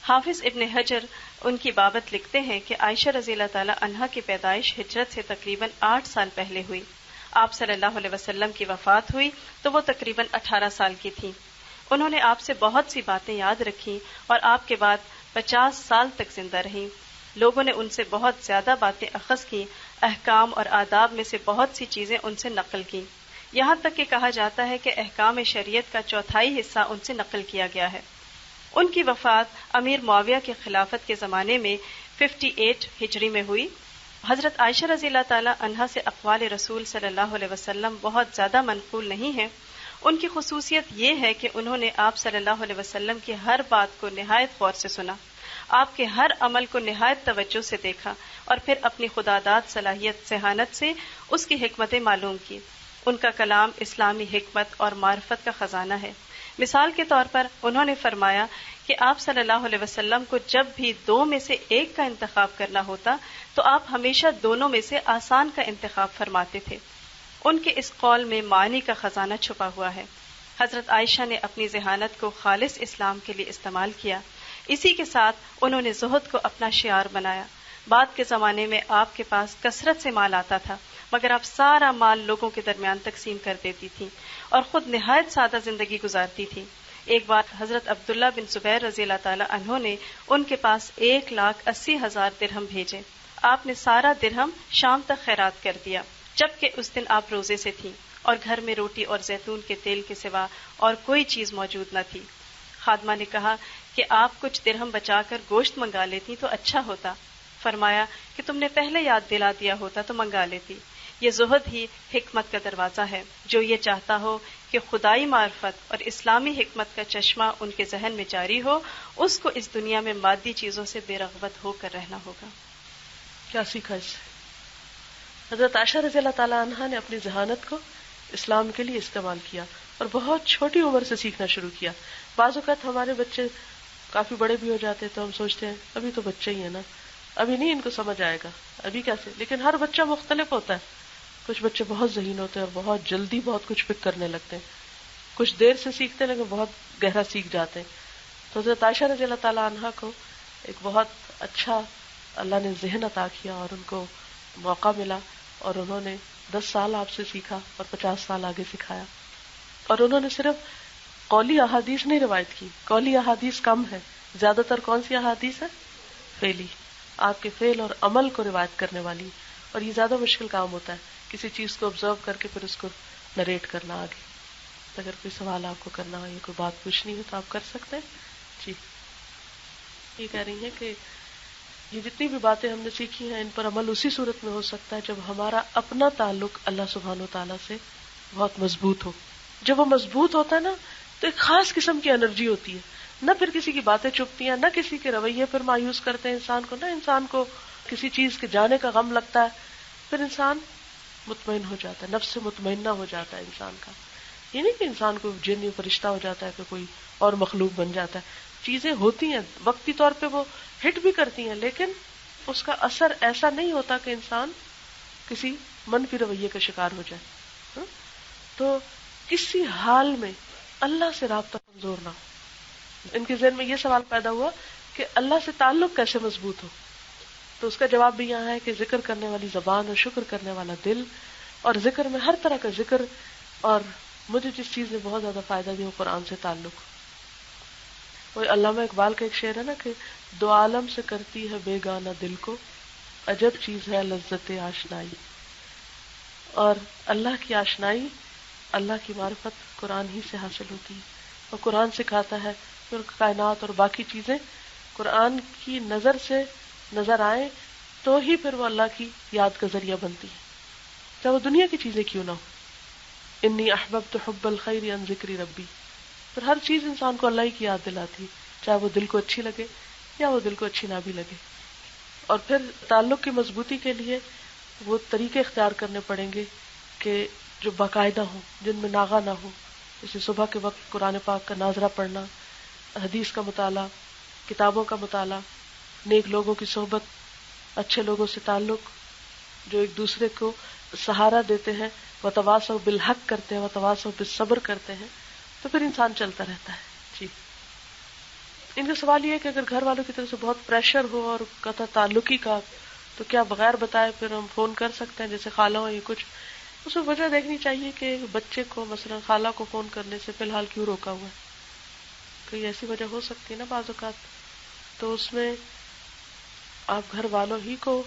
حافظ ابن حجر ان کی بابت لکھتے ہیں کہ عائشہ رضی اللہ تعالی عنہا کی پیدائش ہجرت سے تقریباً 8 سال پہلے ہوئی. آپ صلی اللہ علیہ وسلم کی وفات ہوئی تو وہ تقریباً 18 سال کی تھیں. انہوں نے آپ سے بہت سی باتیں یاد رکھی اور آپ کے بعد 50 سال تک زندہ رہیں. لوگوں نے ان سے بہت زیادہ باتیں اخذ کی، احکام اور آداب میں سے بہت سی چیزیں ان سے نقل کی، یہاں تک کہ کہا جاتا ہے کہ احکام شریعت کا 1/4 حصہ ان سے نقل کیا گیا ہے. ان کی وفات امیر معاویہ کی خلافت کے زمانے میں 58 ہجری میں ہوئی. حضرت عائشہ رضی اللہ تعالی عنہا سے اقوال رسول صلی اللہ علیہ وسلم بہت زیادہ منقول نہیں ہیں. ان کی خصوصیت یہ ہے کہ انہوں نے آپ صلی اللہ علیہ وسلم کی ہر بات کو نہایت غور سے سنا، آپ کے ہر عمل کو نہایت توجہ سے دیکھا اور پھر اپنی خداداد صلاحیت ذہانت سے اس کی حکمتیں معلوم کی. ان کا کلام اسلامی حکمت اور معرفت کا خزانہ ہے. مثال کے طور پر انہوں نے فرمایا کہ آپ صلی اللہ علیہ وسلم کو جب بھی 2 میں سے ایک کا انتخاب کرنا ہوتا تو آپ ہمیشہ دونوں میں سے آسان کا انتخاب فرماتے تھے. ان کے اس قول میں معنی کا خزانہ چھپا ہوا ہے. حضرت عائشہ نے اپنی ذہانت کو خالص اسلام کے لیے استعمال کیا. اسی کے ساتھ انہوں نے زہد کو اپنا شعار بنایا. بعد کے زمانے میں آپ کے پاس کثرت سے مال آتا تھا، مگر آپ سارا مال لوگوں کے درمیان تقسیم کر دیتی تھی اور خود نہایت سادہ زندگی گزارتی تھی. ایک بار حضرت عبداللہ بن زبیر رضی اللہ تعالی عنہ نے ان کے پاس 1,80,000 درہم بھیجے. آپ نے سارا درہم شام تک خیرات کر دیا، جبکہ اس دن آپ روزے سے تھیں اور گھر میں روٹی اور زیتون کے تیل کے سوا اور کوئی چیز موجود نہ تھی. خادمہ نے کہا کہ آپ کچھ درہم بچا کر گوشت منگا لیتی تو اچھا ہوتا. فرمایا کہ تم نے پہلے یاد دلا دیا ہوتا تو منگا لیتی. یہ زہد ہی حکمت کا دروازہ ہے. جو یہ چاہتا ہو کہ خدائی معرفت اور اسلامی حکمت کا چشمہ ان کے ذہن میں جاری ہو، اس کو اس دنیا میں مادی چیزوں سے بے رغبت ہو کر رہنا ہوگا. کیا سیکھا اس سے؟ حضرت عائشہ رضی اللہ تعالی عنہا نے اپنی ذہانت کو اسلام کے لیے استعمال کیا اور بہت چھوٹی عمر سے سیکھنا شروع کیا. بعض اوقات ہمارے بچے کافی بڑے بھی ہو جاتے تو ہم سوچتے ہیں ابھی تو بچے ہی ہیں نا، ابھی نہیں ان کو سمجھ آئے گا، ابھی کیسے. لیکن ہر بچہ مختلف ہوتا ہے. کچھ بچے بہت ذہین ہوتے ہیں اور بہت جلدی بہت کچھ پک کرنے لگتے ہیں، کچھ دیر سے سیکھتے ہیں لیکن بہت گہرا سیکھ جاتے ہیں. تو حضرت عائشہ رضی اللہ تعالی عنہا کو ایک بہت اچھا اللہ نے ذہن عطا کیا اور ان کو موقع ملا اور انہوں نے 10 سال آپ سے سیکھا اور 50 سال آگے سکھایا. اور انہوں نے صرف قولی احادیث نہیں روایت کی. قولی احادیث کم ہے، زیادہ تر کون سی احادیث ہے؟ فعلی، آپ کے فعل اور عمل کو روایت کرنے والی. اور یہ زیادہ مشکل کام ہوتا ہے، کسی چیز کو آبزرو کر کے پھر اس کو نریٹ کرنا آگے. اگر کوئی سوال آپ کو کرنا ہو یا کوئی بات پوچھنی ہو تو آپ کر سکتے ہیں. جی یہ کہہ رہی ہیں کہ یہ جتنی بھی باتیں ہم نے سیکھی ہیں ان پر عمل اسی صورت میں ہو سکتا ہے جب ہمارا اپنا تعلق اللہ سبحانہ و تعالیٰ سے بہت مضبوط ہو. جب وہ مضبوط ہوتا ہے نا تو ایک خاص قسم کی انرجی ہوتی ہے، نہ پھر کسی کی باتیں چپتی ہیں، نہ کسی کے رویے پھر مایوس کرتے ہیں انسان کو، نہ انسان کو کسی چیز کے جانے کا غم لگتا ہے. پھر انسان مطمئن ہو جاتا ہے، نفس سے مطمئنہ ہو جاتا ہے انسان کا. یہ نہیں کہ انسان کو جن یا فرشتہ ہو جاتا ہے کہ کوئی اور مخلوق بن جاتا ہے. چیزیں ہوتی ہیں وقتی طور پہ وہ ہٹ بھی کرتی ہیں لیکن اس کا اثر ایسا نہیں ہوتا کہ انسان کسی منفی رویے کا شکار ہو جائے. تو کسی حال میں اللہ سے رابطہ کمزور نہ ہو. ان کے ذہن میں یہ سوال پیدا ہوا کہ اللہ سے تعلق کیسے مضبوط ہو. تو اس کا جواب بھی یہاں ہے کہ ذکر کرنے والی زبان اور شکر کرنے والا دل، اور ذکر میں ہر طرح کا ذکر. اور مجھے جس چیز نے بہت زیادہ فائدہ دیا وہ قرآن سے تعلق. وہ علامہ اقبال کا ایک شعر ہے نا کہ 2 عالم سے کرتی ہے بیگانہ دل کو، عجب چیز ہے لذت آشنائی. اور اللہ کی آشنائی، اللہ کی معرفت قرآن ہی سے حاصل ہوتی ہے. اور قرآن سکھاتا ہے پھر کائنات اور باقی چیزیں قرآن کی نظر سے نظر آئیں تو ہی پھر وہ اللہ کی یاد کا ذریعہ بنتی ہے، چاہے وہ دنیا کی چیزیں کیوں نہ ہو. انی احببت حب الخیر عن ذکر ربی. پھر ہر چیز انسان کو اللہ کی یاد دلاتی ہے، چاہے وہ دل کو اچھی لگے یا وہ دل کو اچھی نہ بھی لگے. اور پھر تعلق کی مضبوطی کے لیے وہ طریقے اختیار کرنے پڑیں گے کہ جو باقاعدہ ہوں، جن میں ناغہ نہ ہو. جیسے صبح کے وقت قرآن پاک کا ناظرہ پڑھنا، حدیث کا مطالعہ، کتابوں کا مطالعہ، نیک لوگوں کی صحبت، اچھے لوگوں سے تعلق جو ایک دوسرے کو سہارا دیتے ہیں، وتواصوا بالحق کرتے ہیں، وتواصوا بالصبر کرتے ہیں. تو پھر انسان چلتا رہتا ہے. جی ان کا سوال یہ ہے کہ اگر گھر والوں کی طرف سے بہت پریشر ہو اور قطع تعلقی کا، تو کیا بغیر بتائے پھر ہم فون کر سکتے ہیں، جیسے خالہ ہو یا کچھ؟ اس میں وجہ دیکھنی چاہیے کہ بچے کو مثلا خالہ کو فون کرنے سے فی الحال کیوں روکا ہوا ہے. کوئی ایسی وجہ ہو سکتی ہے نا بعض اوقات. تو اس میں آپ گھر والوں ہی کو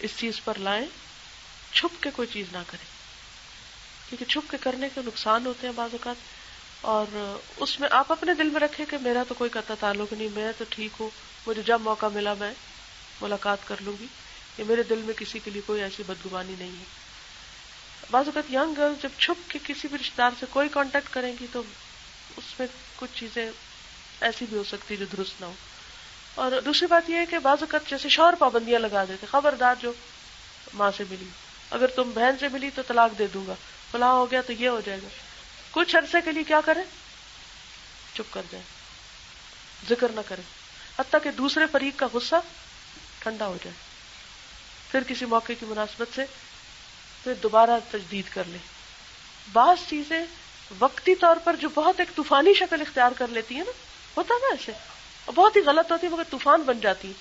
اس چیز پر لائیں، چھپ کے کوئی چیز نہ کریں، کیونکہ چھپ کے کرنے کے نقصان ہوتے ہیں بعض اوقات. اور اس میں آپ اپنے دل میں رکھیں کہ میرا تو کوئی قطع تعلق نہیں، میں تو ٹھیک ہوں، مجھے جب موقع ملا میں ملاقات کر لوں گی، یہ میرے دل میں کسی کے لیے کوئی ایسی بدگمانی نہیں ہے. بعض اوقات ینگ گرل جب چھپ کے کسی بھی رشتے دار سے کوئی کانٹیکٹ کریں گی تو اس میں کچھ چیزیں ایسی بھی ہو سکتی جو درست نہ ہو. اور دوسری بات یہ ہے کہ بعض اوقات جیسے شوہر پابندیاں لگا دیتے، خبردار جو ماں سے ملی، اگر تم بہن سے ملی تو طلاق دے دوں گا، فلاں ہو گیا تو یہ ہو جائے گا. کچھ عرصے کے لیے کیا کریں؟ چپ کر جائیں، ذکر نہ کریں، حتیٰ کہ دوسرے فریق کا غصہ ٹھنڈا ہو جائے، پھر کسی موقع کی مناسبت سے پھر دوبارہ تجدید کر لیں. بعض چیزیں وقتی طور پر جو بہت ایک طوفانی شکل اختیار کر لیتی ہیں نا، ہوتا نا ایسے، اور بہت ہی غلط ہوتی ہے مگر طوفان بن جاتی ہے،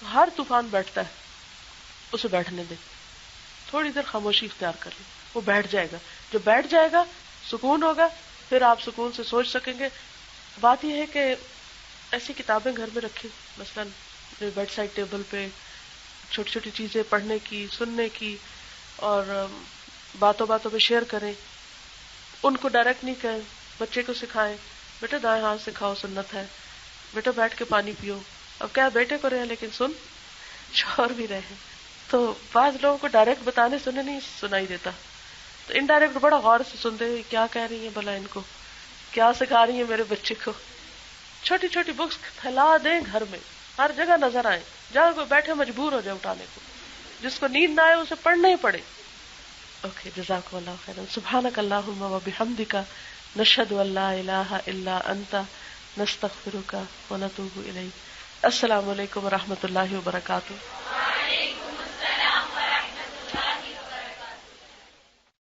تو ہر طوفان بیٹھتا ہے، اسے بیٹھنے دیں، تھوڑی دیر خاموشی اختیار کر لیں، وہ بیٹھ جائے گا. جو بیٹھ جائے گا سکون ہوگا، پھر آپ سکون سے سوچ سکیں گے. بات یہ ہے کہ ایسی کتابیں گھر میں رکھیں، مثلا بیڈ سائڈ ٹیبل پہ چھوٹی چھوٹی چیزیں پڑھنے کی، سننے کی، اور باتوں باتوں میں شیئر کریں. ان کو ڈائریکٹ نہیں کہیں، بچے کو سکھائیں، بیٹا دائیں ہاتھ سے کھاؤ، سنت ہے، بیٹا بیٹھ کے پانی پیو. اب کیا بیٹے کو رہے لیکن سن شوہر بھی رہے. تو بعض لوگوں کو ڈائریکٹ بتانے سننے نہیں سنائی دیتا، تو انڈائریکٹ بڑا غور سے سنتے ہیں، کیا کہہ رہی ہیں بھلا، ان کو کیا سکھا رہی ہیں میرے بچے کو. چھوٹی چھوٹی بکس پھیلا دیں گھر میں، ہر جگہ نظر آئیں، جہاں کوئی بیٹھے مجبور ہو جائے اٹھانے کو، جس کو نیند نہ آئے اسے پڑھنا ہی پڑے. اوکے، جزاکم اللہ خیرا. سبحانک اللہم و بحمدک، نشہد ان لا الہ الا انت، نستغفرک و نتوب الیک. السلام علیکم و رحمۃ اللہ وبرکاتہ.